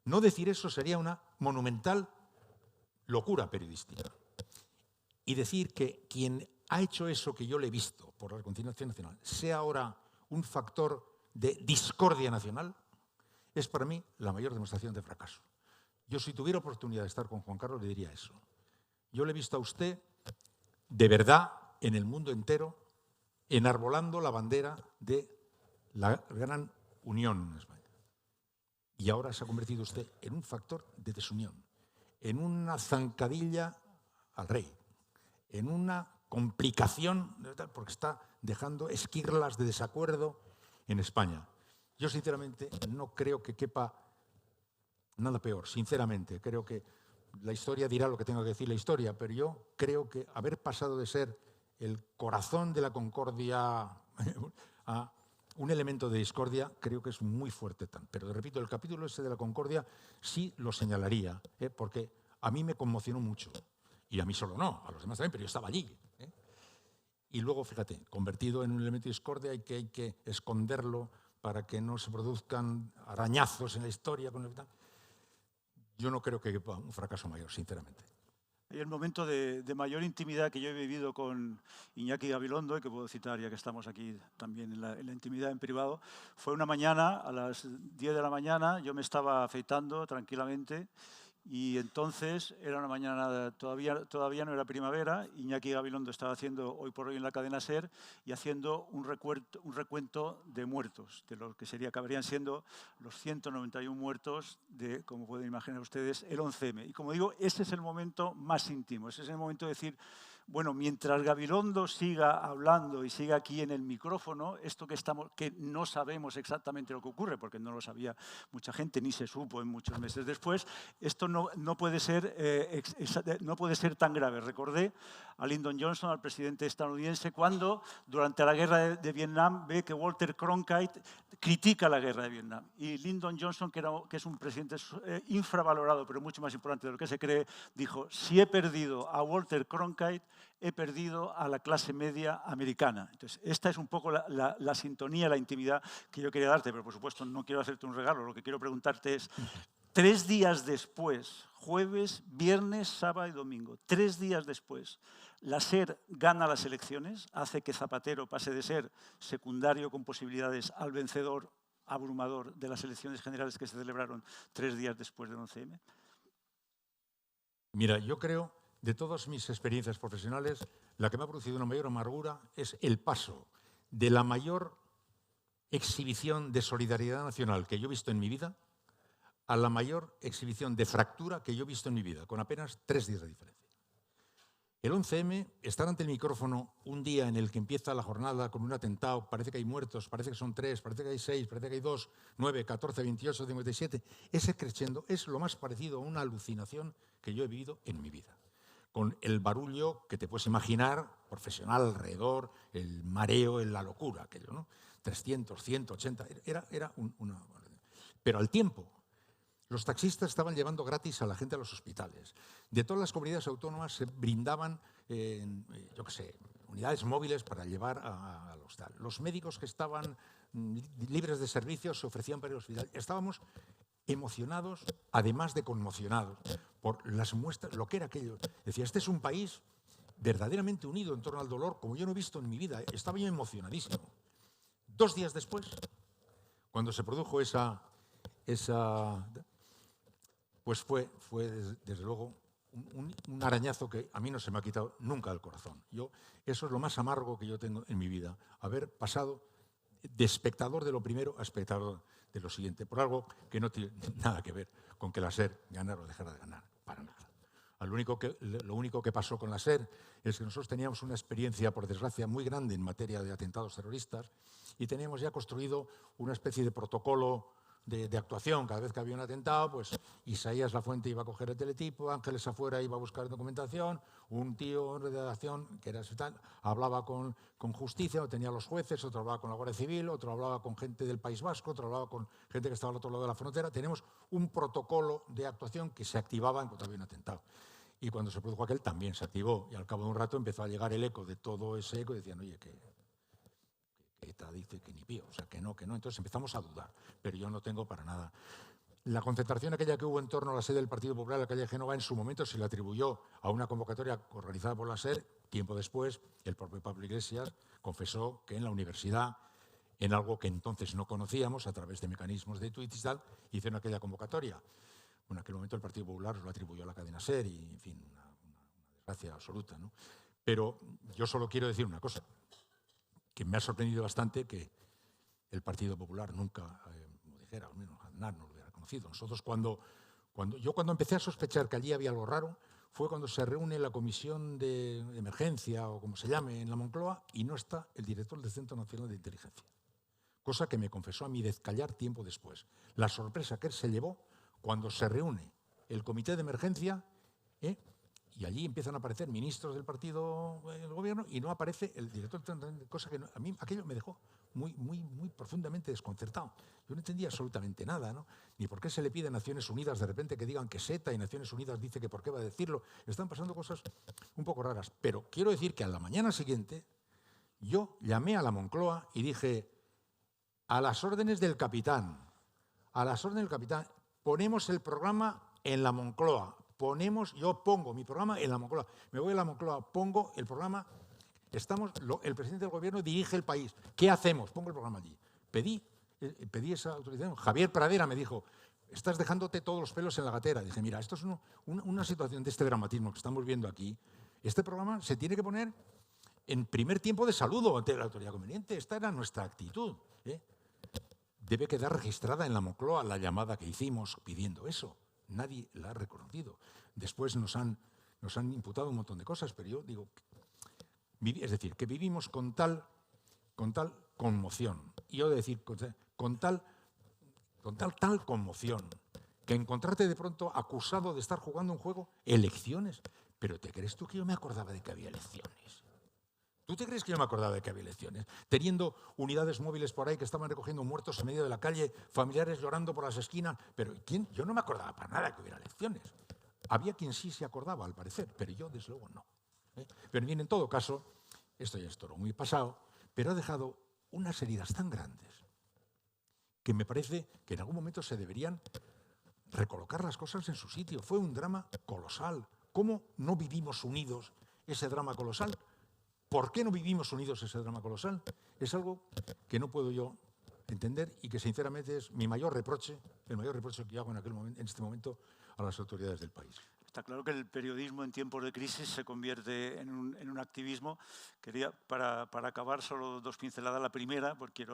No decir eso sería una monumental locura periodística. Y decir que quien ha hecho eso que yo le he visto por la reconciliación nacional sea ahora un factor de discordia nacional, es para mí la mayor demostración de fracaso. Yo, si tuviera oportunidad de estar con Juan Carlos, le diría eso. Yo le he visto a usted, de verdad, en el mundo entero, enarbolando la bandera de la gran unión en España. Y ahora se ha convertido usted en un factor de desunión, en una zancadilla al rey, en una complicación, porque está dejando esquirlas de desacuerdo en España. Yo, sinceramente, no creo que quepa nada peor. Sinceramente, creo que la historia dirá lo que tenga que decir la historia, pero yo creo que haber pasado de ser el corazón de la concordia a un elemento de discordia, creo que es muy fuerte. Pero, repito, el capítulo ese de la concordia sí lo señalaría, porque a mí me conmocionó mucho. Y a mí solo no, a los demás también, pero yo estaba allí. Y luego, fíjate, convertido en un elemento de discordia hay que esconderlo para que no se produzcan arañazos en la historia. Yo no creo que quepa un fracaso mayor, sinceramente. Y el momento de mayor intimidad que yo he vivido con Iñaki Gabilondo, y que puedo citar ya que estamos aquí también en la intimidad en privado, fue una mañana, a las 10 de la mañana, yo me estaba afeitando tranquilamente y entonces era una mañana, todavía no era primavera, Iñaki Gabilondo estaba haciendo Hoy por Hoy en la cadena SER y haciendo un recuento de muertos, de lo que acabarían siendo los 191 muertos de, como pueden imaginar ustedes, el 11M. Y como digo, ese es el momento más íntimo, ese es el momento de decir, bueno, mientras Gabilondo siga hablando y siga aquí en el micrófono, esto que no sabemos exactamente lo que ocurre, porque no lo sabía mucha gente, ni se supo en muchos meses después, esto no puede ser tan grave. Recordé a Lyndon Johnson, al presidente estadounidense, cuando durante la guerra de Vietnam ve que Walter Cronkite critica la guerra de Vietnam. Y Lyndon Johnson, que es un presidente infravalorado, pero mucho más importante de lo que se cree, dijo, si he perdido a Walter Cronkite, he perdido a la clase media americana. Entonces, esta es un poco la sintonía, la intimidad que yo quería darte, pero por supuesto no quiero hacerte un regalo, lo que quiero preguntarte es, 3 días después, jueves, viernes, sábado y domingo, 3 días después, la SER gana las elecciones, hace que Zapatero pase de ser secundario con posibilidades al vencedor abrumador de las elecciones generales que se celebraron 3 días después del 11M. Mira, yo creo de todas mis experiencias profesionales, la que me ha producido una mayor amargura es el paso de la mayor exhibición de solidaridad nacional que yo he visto en mi vida a la mayor exhibición de fractura que yo he visto en mi vida, con apenas 3 días de diferencia. El 11M, estar ante el micrófono un día en el que empieza la jornada con un atentado, parece que hay muertos, parece que son 3, parece que hay 6, parece que hay 2, 9, 14, 28, 57, ese crescendo es lo más parecido a una alucinación que yo he vivido en mi vida. Con el barullo que te puedes imaginar, profesional alrededor, el mareo, la locura, aquello, ¿no? 300, 180, era una... Pero al tiempo, los taxistas estaban llevando gratis a la gente a los hospitales. De todas las comunidades autónomas se brindaban, yo qué sé, unidades móviles para llevar al hospital. Los médicos que estaban libres de servicios se ofrecían para ir al hospital. Estábamos emocionados, además de conmocionados, por las muestras, lo que era aquello. Decía, este es un país verdaderamente unido en torno al dolor, como yo no he visto en mi vida. Estaba yo emocionadísimo. 2 días después, cuando se produjo esa pues fue desde luego un arañazo que a mí no se me ha quitado nunca del corazón. Eso es lo más amargo que yo tengo en mi vida, haber pasado de espectador de lo primero a espectador de lo siguiente, por algo que no tiene nada que ver con que la SER ganara o dejara de ganar, para nada. Lo único que pasó con la SER es que nosotros teníamos una experiencia, por desgracia, muy grande en materia de atentados terroristas y teníamos ya construido una especie de protocolo de actuación. Cada vez que había un atentado, pues Isaías Lafuente iba a coger el teletipo, Ángeles afuera iba a buscar documentación, un tío en redacción, que era tal, hablaba con justicia, o tenía los jueces, otro hablaba con la Guardia Civil, otro hablaba con gente del País Vasco, otro hablaba con gente que estaba al otro lado de la frontera. Tenemos un protocolo de actuación que se activaba en cuanto había un atentado. Y cuando se produjo aquel también se activó y al cabo de un rato empezó a llegar el eco de todo ese eco y decían, oye, que ETA dice que ni pío, o sea, que no. Entonces empezamos a dudar, pero yo no tengo para nada. La concentración aquella que hubo en torno a la sede del Partido Popular en la calle Génova en su momento se le atribuyó a una convocatoria organizada por la SER. Tiempo después, el propio Pablo Iglesias confesó que en la universidad, en algo que entonces no conocíamos, a través de mecanismos de Twitter y tal, hicieron aquella convocatoria. Bueno, en aquel momento el Partido Popular lo atribuyó a la cadena SER y, en fin, una desgracia absoluta, ¿no? Pero yo solo quiero decir una cosa, que me ha sorprendido bastante que el Partido Popular nunca lo dijera, al menos Aznar no lo hubiera conocido. Nosotros cuando empecé a sospechar que allí había algo raro, fue cuando se reúne la Comisión de Emergencia, o como se llame, en la Moncloa, y no está el director del Centro Nacional de Inteligencia. Cosa que me confesó a mí Dezcayar tiempo después. La sorpresa que él se llevó cuando se reúne el Comité de Emergencia, y allí empiezan a aparecer ministros del partido del gobierno y no aparece el director, cosa que a mí aquello me dejó muy profundamente desconcertado. Yo no entendía absolutamente nada, ¿no? Ni por qué se le pide a Naciones Unidas de repente que digan que es ETA y Naciones Unidas dice que por qué va a decirlo. Están pasando cosas un poco raras. Pero quiero decir que a la mañana siguiente yo llamé a la Moncloa y dije, a las órdenes del capitán, ponemos el programa en la Moncloa. Yo pongo mi programa en la Moncloa. Me voy a la Moncloa, pongo el programa, el presidente del gobierno dirige el país. ¿Qué hacemos? Pongo el programa allí. Pedí esa autorización. Javier Pradera me dijo, estás dejándote todos los pelos en la gatera. Dije, mira, esto es una situación de este dramatismo que estamos viendo aquí. Este programa se tiene que poner en primer tiempo de saludo ante la autoridad conveniente. Esta era nuestra actitud. Debe quedar registrada en la Moncloa la llamada que hicimos pidiendo eso. Nadie la ha reconocido. Después nos han imputado un montón de cosas, pero yo digo, es decir, que vivimos con tal conmoción. Y yo de decir, con tal conmoción, que encontrarte de pronto acusado de estar jugando un juego, elecciones. Pero ¿te crees tú que yo me acordaba de que había elecciones? ¿Tú te crees que yo me acordaba de que había elecciones? Teniendo unidades móviles por ahí que estaban recogiendo muertos en medio de la calle, familiares llorando por las esquinas. Pero yo no me acordaba para nada que hubiera elecciones. Había quien sí se acordaba, al parecer, pero yo, desde luego, no. Pero bien, en todo caso, esto ya es todo muy pasado, pero ha dejado unas heridas tan grandes que me parece que en algún momento se deberían recolocar las cosas en su sitio. Fue un drama colosal. ¿Cómo no vivimos unidos ese drama colosal? ¿Por qué no vivimos unidos ese drama colosal? Es algo que no puedo yo entender y que sinceramente es mi mayor reproche, el mayor reproche que yo hago en este momento a las autoridades del país. está claro que el periodismo en tiempos de crisis se convierte en un activismo. Quería, para acabar, solo 2 pinceladas. La primera, porque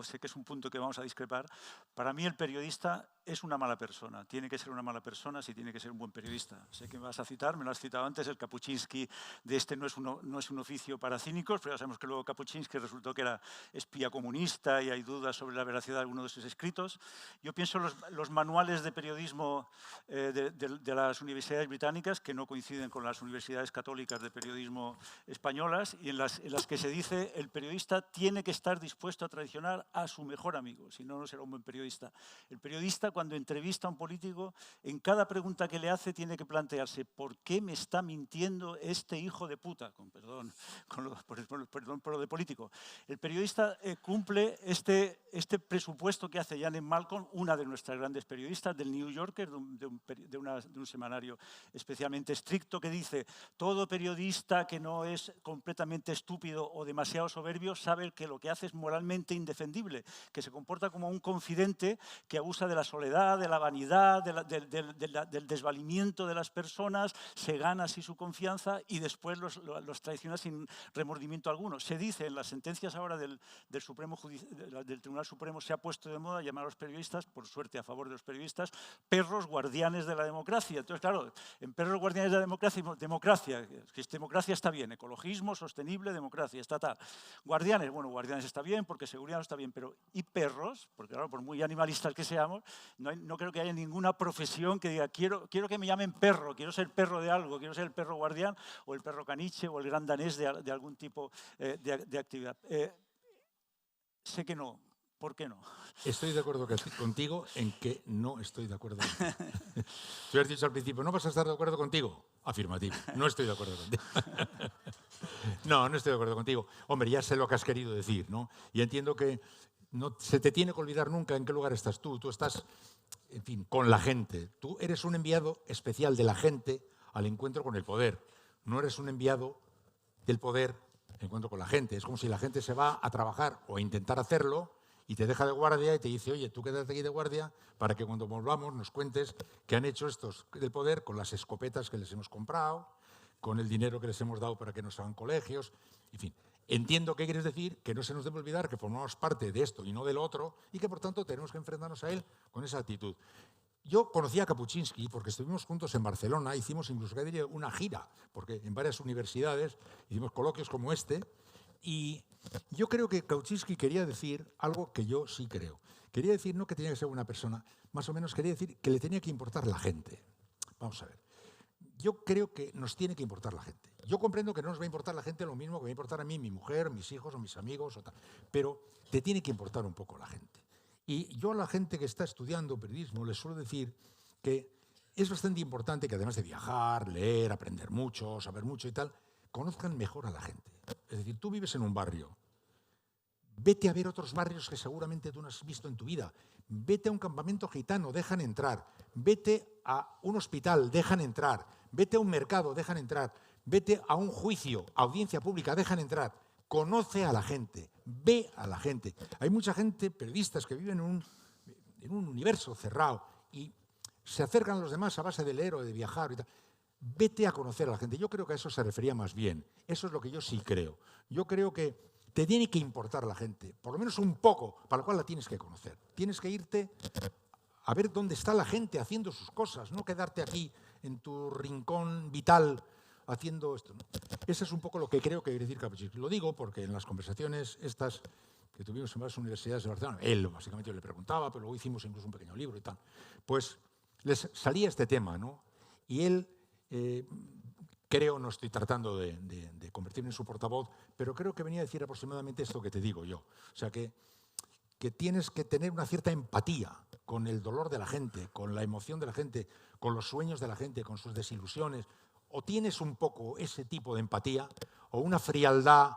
sé que es un punto que vamos a discrepar. Para mí el periodista es una mala persona. Tiene que ser una mala persona si tiene que ser un buen periodista. Sé que me vas a citar, me lo has citado antes, el Kapuscinski de este no es un oficio para cínicos, pero ya sabemos que luego Kapuscinski resultó que era espía comunista y hay dudas sobre la veracidad de algunos de sus escritos. Yo pienso en los manuales de periodismo de las universidades británicas, que no coinciden con las universidades católicas de periodismo españolas, y en las que se dice el periodista tiene que estar dispuesto a traicionar a su mejor amigo, si no, no será un buen periodista. El periodista, cuando entrevista a un político, en cada pregunta que le hace tiene que plantearse ¿por qué me está mintiendo este hijo de puta? Con perdón por lo de político. El periodista cumple este presupuesto que hace Janet Malcolm, una de nuestras grandes periodistas, del New Yorker, de un semanario especialmente estricto, que dice: todo periodista que no es completamente estúpido o demasiado soberbio sabe que lo que hace es moralmente indefendible, que se comporta como un confidente que abusa de la soledad, de la vanidad, del desvalimiento de las personas, se gana así su confianza y después los traiciona sin remordimiento alguno. Se dice en las sentencias ahora del Tribunal Supremo, se ha puesto de moda llamar a los periodistas, por suerte a favor de los periodistas, perros guardianes de la democracia. Entonces, claro, en perros guardianes de la democracia, democracia está bien, ecologismo, sostenible, democracia, estatal. Guardianes, bueno, guardianes está bien porque seguridad no está bien, pero ¿y perros? Porque claro, por muy animalistas que seamos, no creo que haya ninguna profesión que diga quiero que me llamen perro, quiero ser perro de algo, quiero ser el perro guardián o el perro caniche o el gran danés de algún tipo de actividad. Sé que no. ¿Por qué no? Estoy de acuerdo contigo en que no estoy de acuerdo contigo. Tú has dicho al principio, ¿no vas a estar de acuerdo contigo? Afirmativo, no estoy de acuerdo contigo. No estoy de acuerdo contigo. Hombre, ya sé lo que has querido decir, ¿no? Y entiendo que no se te tiene que olvidar nunca en qué lugar estás tú. Tú estás, en fin, con la gente. Tú eres un enviado especial de la gente al encuentro con el poder. No eres un enviado del poder al encuentro con la gente. Es como si la gente se va a trabajar o a intentar hacerlo y te deja de guardia y te dice, oye, tú quédate aquí de guardia para que cuando volvamos nos cuentes qué han hecho estos del poder con las escopetas que les hemos comprado, con el dinero que les hemos dado para que nos hagan colegios, en fin. Entiendo qué quieres decir, que no se nos debe olvidar que formamos parte de esto y no del otro y que, por tanto, tenemos que enfrentarnos a él con esa actitud. Yo conocí a Kapuscinski porque estuvimos juntos en Barcelona, hicimos incluso una gira, porque en varias universidades hicimos coloquios como este, y yo creo que Kapuscinski quería decir algo que yo sí creo. Quería decir no que tenía que ser buena persona, más o menos quería decir que le tenía que importar la gente. Vamos a ver. Yo creo que nos tiene que importar la gente. Yo comprendo que no nos va a importar la gente lo mismo que me va a importar a mí, mi mujer, mis hijos o mis amigos, o tal, pero te tiene que importar un poco la gente. Y yo a la gente que está estudiando periodismo les suelo decir que es bastante importante que además de viajar, leer, aprender mucho, saber mucho y tal, conozcan mejor a la gente. Es decir, tú vives en un barrio, vete a ver otros barrios que seguramente tú no has visto en tu vida. Vete a un campamento gitano, dejan entrar. Vete a un hospital, dejan entrar. Vete a un mercado, dejan entrar. Vete a un juicio, audiencia pública, dejan entrar. Conoce a la gente, ve a la gente. Hay mucha gente, periodistas, que viven en un universo cerrado y se acercan a los demás a base de leer o de viajar y tal. Vete a conocer a la gente. Yo creo que a eso se refería más bien. Eso es lo que yo sí creo. Yo creo que te tiene que importar la gente, por lo menos un poco, para lo cual la tienes que conocer. Tienes que irte a ver dónde está la gente haciendo sus cosas, no quedarte aquí en tu rincón vital haciendo esto, ¿no? Eso es un poco lo que creo que quiere decir Kapuscinski. Lo digo porque en las conversaciones estas que tuvimos en varias universidades de Barcelona, él básicamente yo le preguntaba, pero luego hicimos incluso un pequeño libro y tal, pues les salía este tema, ¿no? Y él, creo, no estoy tratando de convertirme en su portavoz, pero creo que venía a decir aproximadamente esto que te digo yo. O sea, que tienes que tener una cierta empatía con el dolor de la gente, con la emoción de la gente, con los sueños de la gente, con sus desilusiones. O tienes un poco ese tipo de empatía, o una frialdad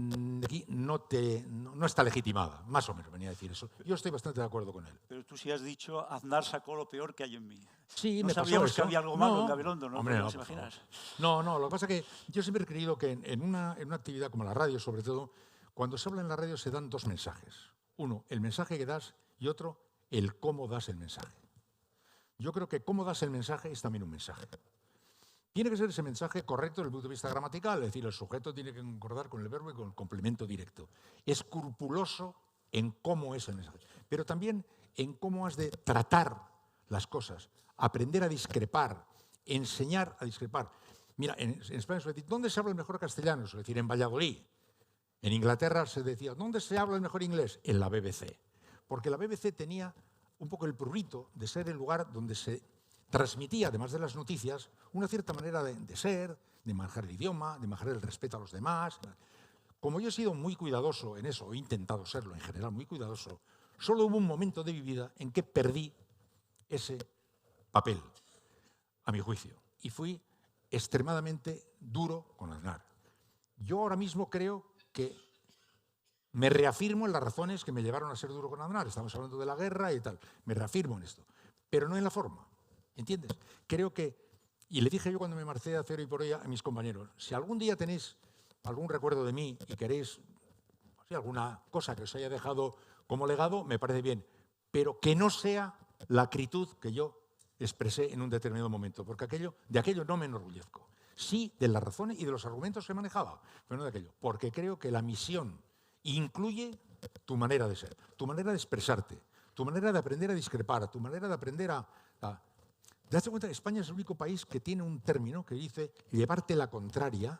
no está legitimada. Más o menos venía a decir eso. Yo estoy bastante de acuerdo con él. Pero tú sí has dicho, Aznar sacó lo peor que hay en mí. Sí, no me sabíamos pasó eso. Que había algo malo en Gabilondo, ¿no? Hombre, no, no, imaginas. No, lo que pasa es que yo siempre he creído que en una actividad como la radio, sobre todo, cuando se habla en la radio se dan dos mensajes. Uno, el mensaje que das, y otro, el cómo das el mensaje. Yo creo que cómo das el mensaje es también un mensaje. Tiene que ser ese mensaje correcto desde el punto de vista gramatical, es decir, el sujeto tiene que concordar con el verbo y con el complemento directo. Escrupuloso en cómo es el mensaje, pero también en cómo has de tratar las cosas, aprender a discrepar, enseñar a discrepar. Mira, en España se dice, ¿dónde se habla el mejor castellano? Es decir, en Valladolid. En Inglaterra se decía, ¿dónde se habla el mejor inglés? En la BBC. Porque la BBC tenía un poco el prurito de ser el lugar donde se transmitía, además de las noticias, una cierta manera de ser, de manejar el idioma, de manejar el respeto a los demás. Como yo he sido muy cuidadoso en eso, he intentado serlo en general, muy cuidadoso, solo hubo un momento de mi vida en que perdí ese papel, a mi juicio, y fui extremadamente duro con Aznar. Yo ahora mismo creo que me reafirmo en las razones que me llevaron a ser duro con Aznar. Estamos hablando de la guerra y tal. Me reafirmo en esto, pero no en la forma. ¿Entiendes? Creo que, y le dije yo cuando me marché a Cero y por Hoy a mis compañeros, si algún día tenéis algún recuerdo de mí y queréis alguna cosa que os haya dejado como legado, me parece bien, pero que no sea la acritud que yo expresé en un determinado momento, porque de aquello no me enorgullezco. Sí de las razones y de los argumentos que manejaba, pero no de aquello, porque creo que la misión incluye tu manera de ser, tu manera de expresarte, tu manera de aprender a discrepar, tu manera de aprender a... ¿Te das cuenta que España es el único país que tiene un término que dice llevarte la contraria,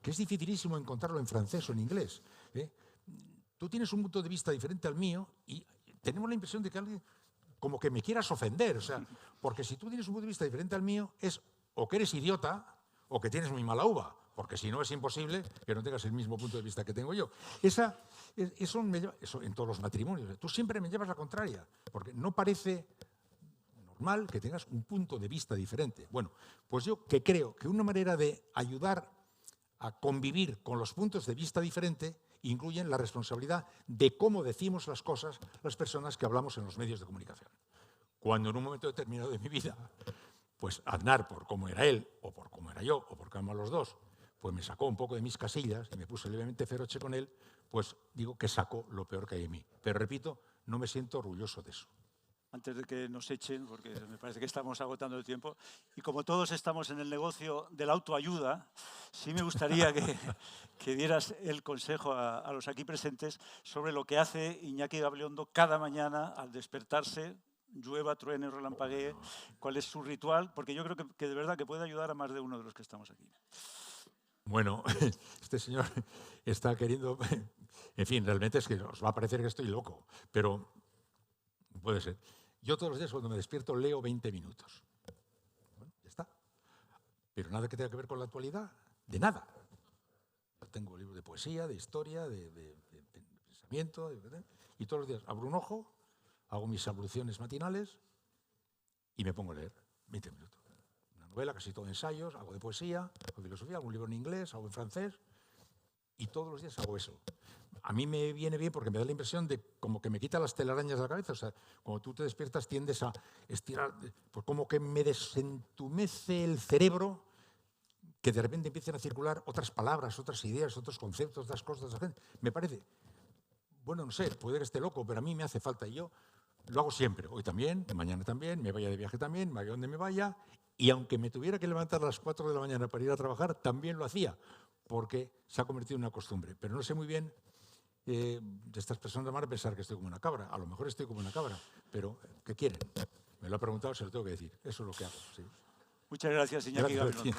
que es dificilísimo encontrarlo en francés o en inglés? Tú tienes un punto de vista diferente al mío y tenemos la impresión de que alguien como que me quieras ofender, o sea, porque si tú tienes un punto de vista diferente al mío es o que eres idiota o que tienes muy mala uva, porque si no es imposible que no tengas el mismo punto de vista que tengo yo. Eso en todos los matrimonios. Tú siempre me llevas la contraria, porque no parece normal que tengas un punto de vista diferente. Bueno, pues yo que creo que una manera de ayudar a convivir con los puntos de vista diferentes incluyen la responsabilidad de cómo decimos las cosas las personas que hablamos en los medios de comunicación. Cuando en un momento determinado de mi vida, pues Aznar, por cómo era él, o por cómo era yo, o por cómo eran los dos, pues me sacó un poco de mis casillas y me puse levemente feroche con él, pues digo que sacó lo peor que hay en mí. Pero repito, no me siento orgulloso de eso. Antes de que nos echen, porque me parece que estamos agotando el tiempo, y como todos estamos en el negocio de la autoayuda, sí me gustaría que dieras el consejo a los aquí presentes sobre lo que hace Iñaki Gabilondo cada mañana al despertarse, llueva, truene, relampaguee, cuál es su ritual, porque yo creo que de verdad que puede ayudar a más de uno de los que estamos aquí. Bueno, este señor está queriendo... En fin, realmente es que os va a parecer que estoy loco, pero puede ser. Yo todos los días cuando me despierto leo 20 minutos. Bueno, ya está. Pero nada que tenga que ver con la actualidad, de nada. Yo tengo libros de poesía, de historia, de pensamiento, y todos los días abro un ojo, hago mis abluciones matinales y me pongo a leer 20 minutos. Una novela, casi todo ensayos, hago de poesía, hago de filosofía, hago un libro en inglés, hago en francés, y todos los días hago eso. A mí me viene bien porque me da la impresión de como que me quita las telarañas de la cabeza. O sea, cuando tú te despiertas tiendes a estirar, pues como que me desentumece el cerebro, que de repente empiecen a circular otras palabras, otras ideas, otros conceptos, otras cosas. Me parece, bueno, no sé, puede que esté loco, pero a mí me hace falta. Y yo lo hago siempre, hoy también, mañana también, me vaya de viaje también, vaya donde me vaya. Y aunque me tuviera que levantar a las 4 de la mañana para ir a trabajar, también lo hacía, porque se ha convertido en una costumbre. Pero no sé muy bien, de estas personas van a pensar que estoy como una cabra. A lo mejor estoy como una cabra, pero ¿qué quieren? Me lo ha preguntado, se lo tengo que decir. Eso es lo que hago. Sí. Muchas gracias, Iñaki Gabilondo.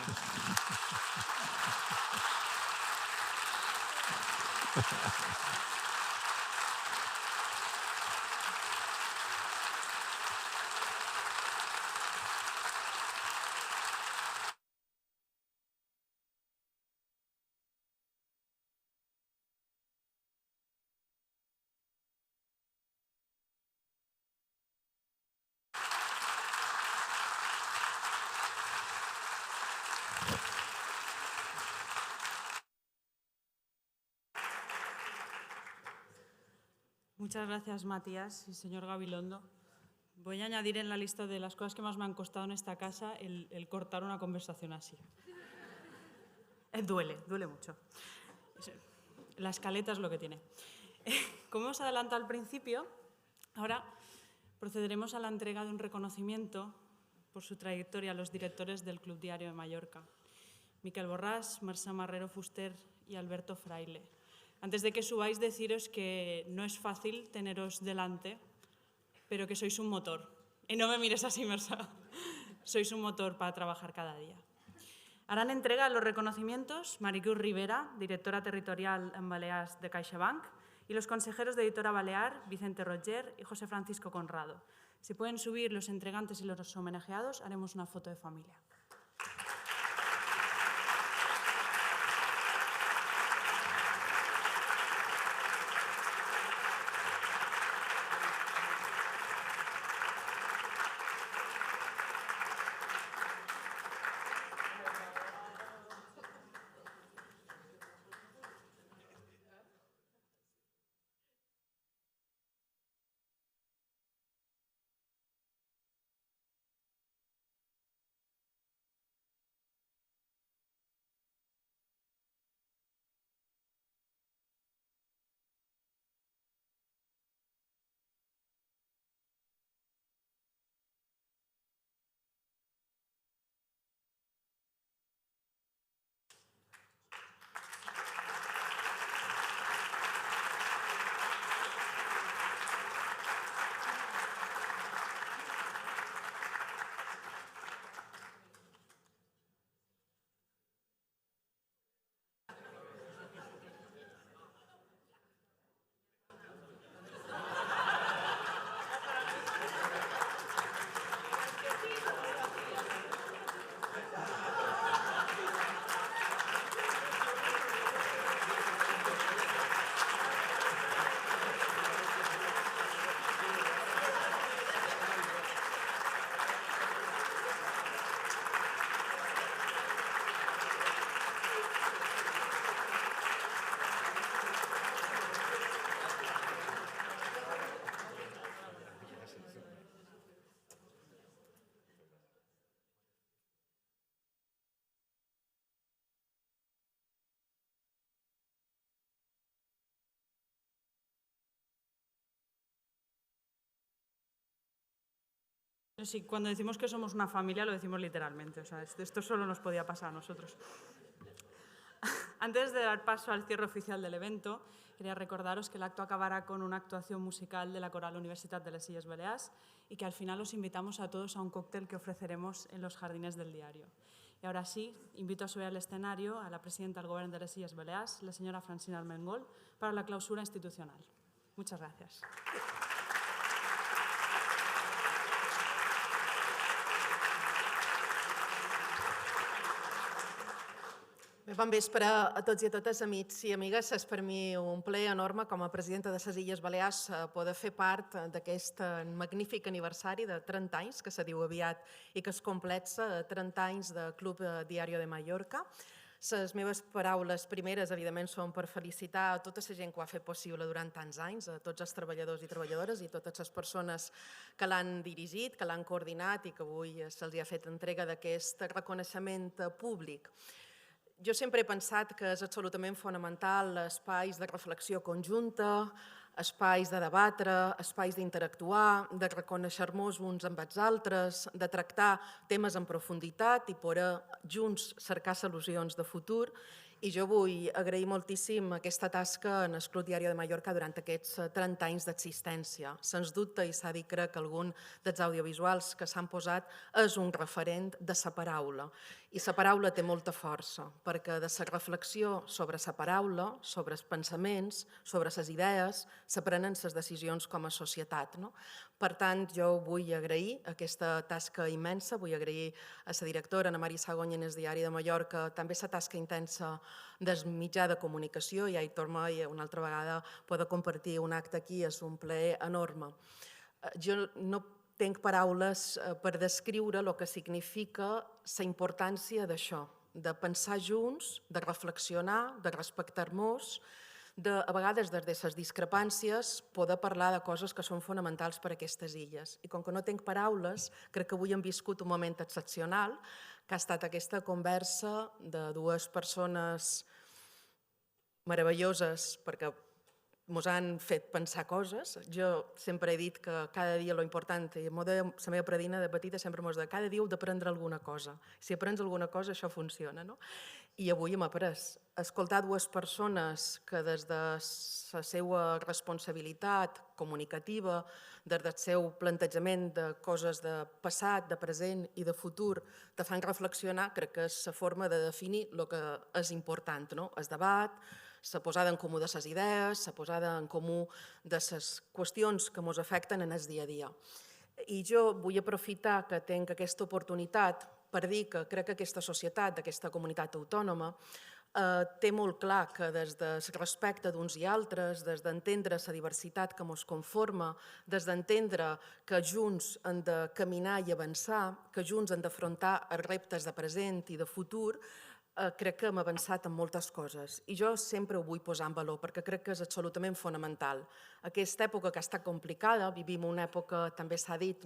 Muchas gracias, Matías y señor Gabilondo. Voy a añadir en la lista de las cosas que más me han costado en esta casa el cortar una conversación así. Duele mucho. La escaleta es lo que tiene. Como os adelantado al principio, ahora procederemos a la entrega de un reconocimiento por su trayectoria a los directores del Club Diario de Mallorca, Miquel Borràs, Mercè Marrero Fuster y Alberto Fraile. Antes de que subáis, deciros que no es fácil teneros delante, pero que sois un motor. Y no me mires así, Mercè. Sois un motor para trabajar cada día. Harán entrega de los reconocimientos Maricruz Rivera, directora territorial en Balears de CaixaBank, y los consejeros de Editora Balear, Vicente Roger y José Francisco Conrado. Si pueden subir los entregantes y los homenajeados, haremos una foto de familia. Sí, cuando decimos que somos una familia lo decimos literalmente, o sea, esto solo nos podía pasar a nosotros. Antes de dar paso al cierre oficial del evento, quería recordaros que el acto acabará con una actuación musical de la Coral Universitat de les Illes Balears y que al final os invitamos a todos a un cóctel que ofreceremos en los jardines del diario. Y ahora sí, invito a subir al escenario a la presidenta del Gobierno de les Illes Balears, la señora Francina Armengol, para la clausura institucional. Muchas gracias. Bon vespre a tots i a totes, amics i amigues. És per mi un plaer enorme com a presidenta de les Illes Balears poder fer part d'aquest magnífic aniversari de 30 anys, que se diu aviat i que es completsa 30 anys de Club Diario de Mallorca. Les meves paraules primeres, evidentment, són per felicitar a tota la gent que ho ha fet possible durant tants anys, a tots els treballadors i treballadores i totes les persones que l'han dirigit, que l'han coordinat i que avui se'ls ha fet entrega d'aquest reconeixement públic. Jo sempre he pensat que és absolutament fonamental espais de reflexió conjunta, espais de debatre, espais d'interactuar, de reconèixer-nos uns amb els altres, de tractar temes en profunditat i poder junts cercar solucions de futur. I jo vull agrair moltíssim aquesta tasca en el Club Diario de Mallorca durant aquests 30 anys d'existència. Sens dubte, i s'ha dit, crec que algun dels audiovisuals que s'han posat és un referent de la paraula. I la paraula té molta força, perquè de la reflexió sobre la paraula, sobre els pensaments, sobre les idees, s'aprenen les decisions com a societat. Per tant, jo vull agrair aquesta tasca immensa, vull agrair a la directora Ana Maria Sagonya en el Diari de Mallorca, també la tasca intensa del mitjà de comunicació, i Aitor Moll, una altra vegada, poder compartir un acte aquí és un plaer enorme. Jo no tinc paraules per descriure el que significa la importància d'això, de pensar junts, de reflexionar, de respectar-nos, a vegades des de les discrepàncies poder parlar de coses que són fonamentals per a aquestes illes. I com que no tinc paraules, crec que avui hem viscut un moment excepcional, que ha estat aquesta conversa de dues persones meravelloses, perquè ens han fet pensar coses. Jo sempre he dit que cada dia lo important, i la meva predina de petita sempre m'ho deia, cada dia heu d'aprendre alguna cosa. Si aprens alguna cosa, això funciona, no? I avui hem après. Escoltar dues persones que des de la seva responsabilitat comunicativa, des del seu plantejament de coses de passat, de present i de futur, te fan reflexionar, crec que és la forma de definir el que és important, no? El debat, la posada en comú de les idees, la posada en comú de les qüestions que ens afecten en el dia a dia. I jo vull aprofitar que tinc aquesta oportunitat per dir que crec que aquesta societat, aquesta comunitat autònoma, té molt clar que des del respecte d'uns i altres, des d'entendre la diversitat que ens conforma, des d'entendre que junts hem de caminar i avançar, que junts hem d'afrontar els reptes de present i de futur, crec que hem avançat en moltes coses. I jo sempre ho vull posar en valor, perquè crec que és absolutament fonamental. Aquesta època que ha estat complicada, vivim una època, també s'ha dit,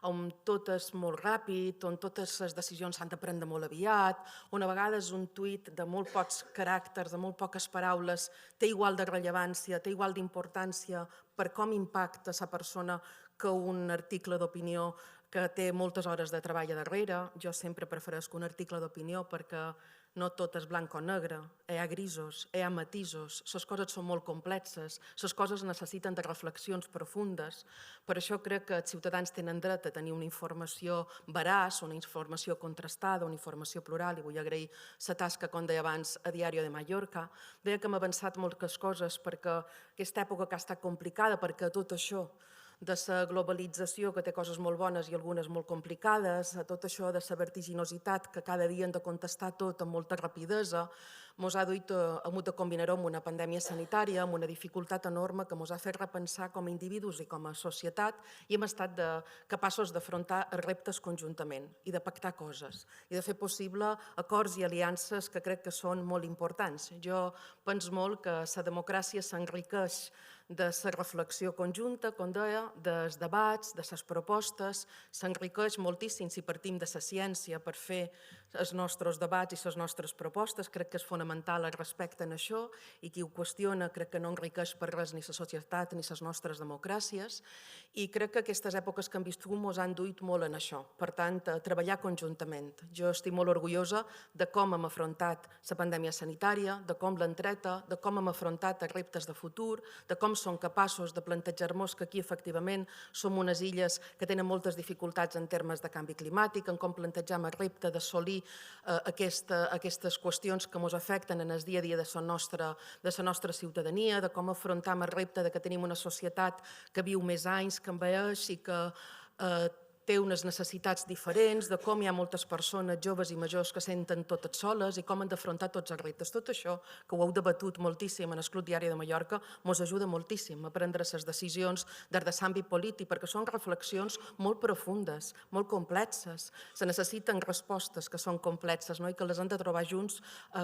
on tot és molt ràpid, on totes les decisions s'han de prendre molt aviat, on a vegades un tuit de molt pocs caràcters, de molt poques paraules, té igual de rellevància, té igual d'importància per com impacta la persona que un article d'opinió que té moltes hores de treball a darrere. Jo sempre prefereixo un article d'opinió perquè no tot és blanc o negre, hi ha grisos, hi ha matisos, les coses són molt complexes, les coses necessiten de reflexions profundes. Per això crec que els ciutadans tenen dret a tenir una informació veraç, una informació contrastada, una informació plural, i vull agrair la tasca, com deia abans, a Diario de Mallorca. Deia que hem avançat moltes coses perquè aquesta època que ha estat complicada, perquè tot això de la globalització, que té coses molt bones i algunes molt complicades, a tot això de la vertiginositat, que cada dia hem de contestar tot amb molta rapidesa, ens ha hagut de combinar-ho amb una pandèmia sanitària, amb una dificultat enorme que ens ha fet repensar com a individus i com a societat, i hem estat capaços d'afrontar els reptes conjuntament i de pactar coses i de fer possible acords i aliances que crec que són molt importants. Jo penso molt que la democràcia s'enriqueix de la reflexió conjunta, com deia, dels debats, de les propostes, s'enriqueix moltíssim si partim de la ciència per fer els nostres debats i les nostres propostes. Crec que és fonamental el respecte en això, i qui ho qüestiona crec que no enriqueix per res ni la societat ni les nostres democràcies, i crec que aquestes èpoques que hem viscut ens han duit molt en això. Per tant, treballar conjuntament. Jo estic molt orgullosa de com hem afrontat la pandèmia sanitària, de com l'hem treta, de com hem afrontat els reptes de futur, de com som capaços de plantejar-nos que aquí efectivament som unes illes que tenen moltes dificultats en termes de canvi climàtic, en com plantejam el repte d'assolir aquestes qüestions que ens afecten en el dia a dia de la nostra ciutadania, de com afrontam el repte de que tenim una societat que viu més anys, que envelleix i que té unes necessitats diferents, de com hi ha moltes persones joves i majors que senten totes soles i com han d'afrontar tots els reptes. Tot això, que ho heu debatut moltíssim en el Club Diari de Mallorca, ens ajuda moltíssim a prendre les decisions des de l'àmbit polític, perquè són reflexions molt profundes, molt complexes. Se necessiten respostes que són complexes, i que les hem de trobar junts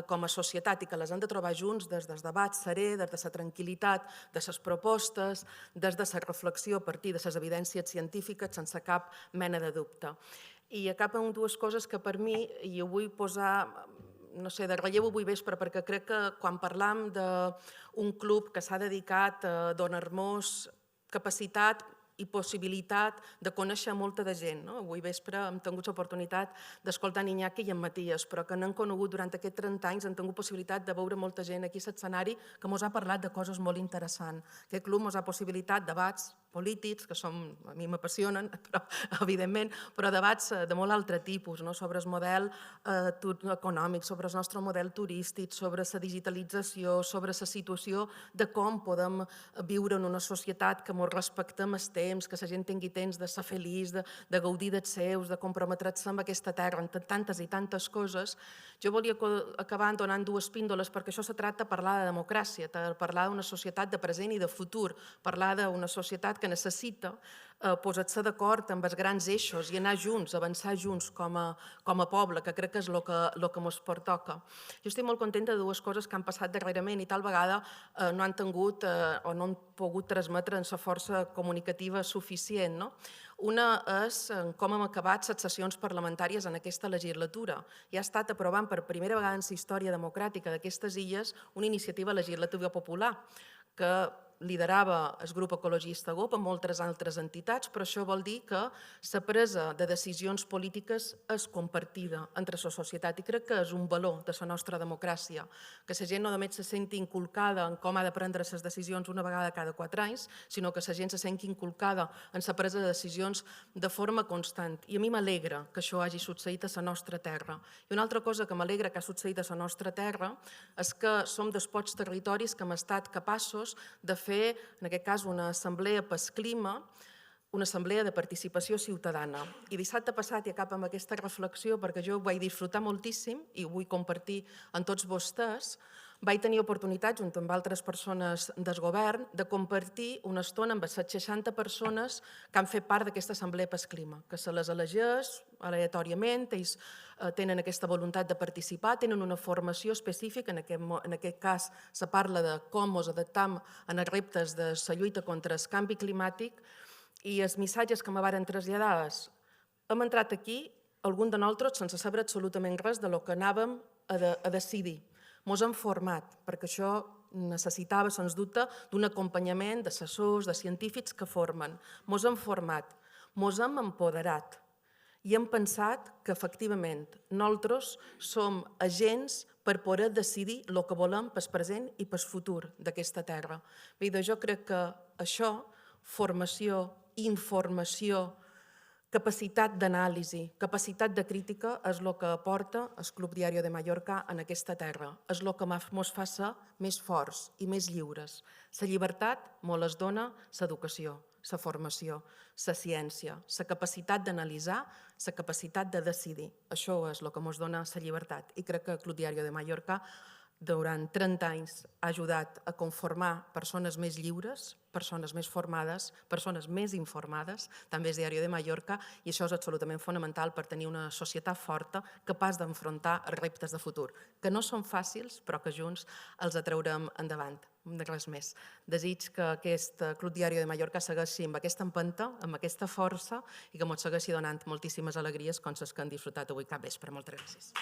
com a societat, i que les hem de trobar junts des del debat serè, des de la tranquil·litat, de les propostes, des de la reflexió a partir de les evidències científiques, sense cap mena de dubte. I acabo amb dues coses que per mi, i ho vull posar, no sé, de relleu avui vespre, perquè crec que quan parlam d'un club que s'ha dedicat a donar-nos capacitat i possibilitat de conèixer molta de gent. Avui vespre hem tingut l'oportunitat d'escoltar en Iñaki i en Matías, però que n'hem conegut durant aquests 30 anys, hem tingut possibilitat de veure molta gent aquí a l'escenari que ens ha parlat de coses molt interessants. Aquest club ens ha possibilitat debats polítics, que a mi m'apassionen, evidentment, però debats de molt altre tipus, sobre el model econòmic, sobre el nostre model turístic, sobre la digitalització, sobre la situació de com podem viure en una societat que ens respectem els temps, que la gent tingui temps de ser feliç, de gaudir dels seus, de comprometre's amb aquesta terra, en tantes i tantes coses. Jo volia acabar donant dues píndoles, perquè això se tracta de parlar de democràcia, de parlar d'una societat de present i de futur, parlar d'una societat que necessita posar-se d'acord amb els grans eixos i anar junts, avançar junts com a poble, que crec que és el que ens pertoca. Jo estic molt contenta de dues coses que han passat darrerament i tal vegada no han tingut o no han pogut transmetre en la força comunicativa suficient. Una és com hem acabat les sessions parlamentàries en aquesta legislatura. I ha estat aprovant per primera vegada en la història democràtica d'aquestes illes una iniciativa legislativa popular, que liderava el grup ecologista GOP amb moltes altres entitats, però això vol dir que la presa de decisions polítiques és compartida entre la societat i crec que és un valor de la nostra democràcia, que la gent no només se senti inculcada en com ha de prendre les decisions una vegada cada 4 anys, sinó que la gent se senti inculcada en la presa de decisions de forma constant. I a mi m'alegra que això hagi succeït a la nostra terra. I una altra cosa que m'alegra que ha succeït a la nostra terra és que som dels pocs territoris que hem estat capaços de fer, en aquest cas, una assemblea pel clima, una assemblea de participació ciutadana. I dissabte passat, i acabo amb aquesta reflexió, perquè jo ho vaig disfrutar moltíssim i ho vull compartir amb tots vostès, vaig tenir oportunitat, junt amb altres persones del govern, de compartir una estona amb les 60 persones que han fet part d'aquesta assemblea pel clima, que se les elegeix aleatòriament, ells tenen aquesta voluntat de participar, tenen una formació específica, en aquest cas se parla de com ens adaptam en els reptes de la lluita contra el canvi climàtic, i els missatges que me varen traslladar és: hem entrat aquí, algun de nosaltres, sense saber absolutament res del que anàvem a decidir. Ens hem format, perquè això necessitava, sens dubte, d'un acompanyament d'assessors, de científics que formen. Ens hem format, ens hem empoderat i hem pensat que, efectivament, nosaltres som agents per poder decidir el que volem pel present i pel futur d'aquesta terra. Bé, jo crec que això, formació, informació, capacitat d'anàlisi, capacitat de crítica és el que aporta el Club Diario de Mallorca en aquesta terra. És el que ens fa ser més forts i més lliures. La llibertat ens les dona l'educació, la formació, la ciència, la capacitat d'analitzar, la capacitat de decidir. Això és el que ens dona la llibertat. I crec que el Club Diario de Mallorca durant 30 anys ha ajudat a conformar persones més lliures, persones més formades, persones més informades, també és Diario de Mallorca, i això és absolutament fonamental per tenir una societat forta capaç d'enfrontar els reptes de futur, que no són fàcils, però que junts els atraurem endavant. Res més. Desig que aquest Club Diario de Mallorca segueixi amb aquesta empenta, amb aquesta força, i que ens segueixi donant moltíssimes alegries com les que han disfrutat avui cap vespre. Moltes gràcies.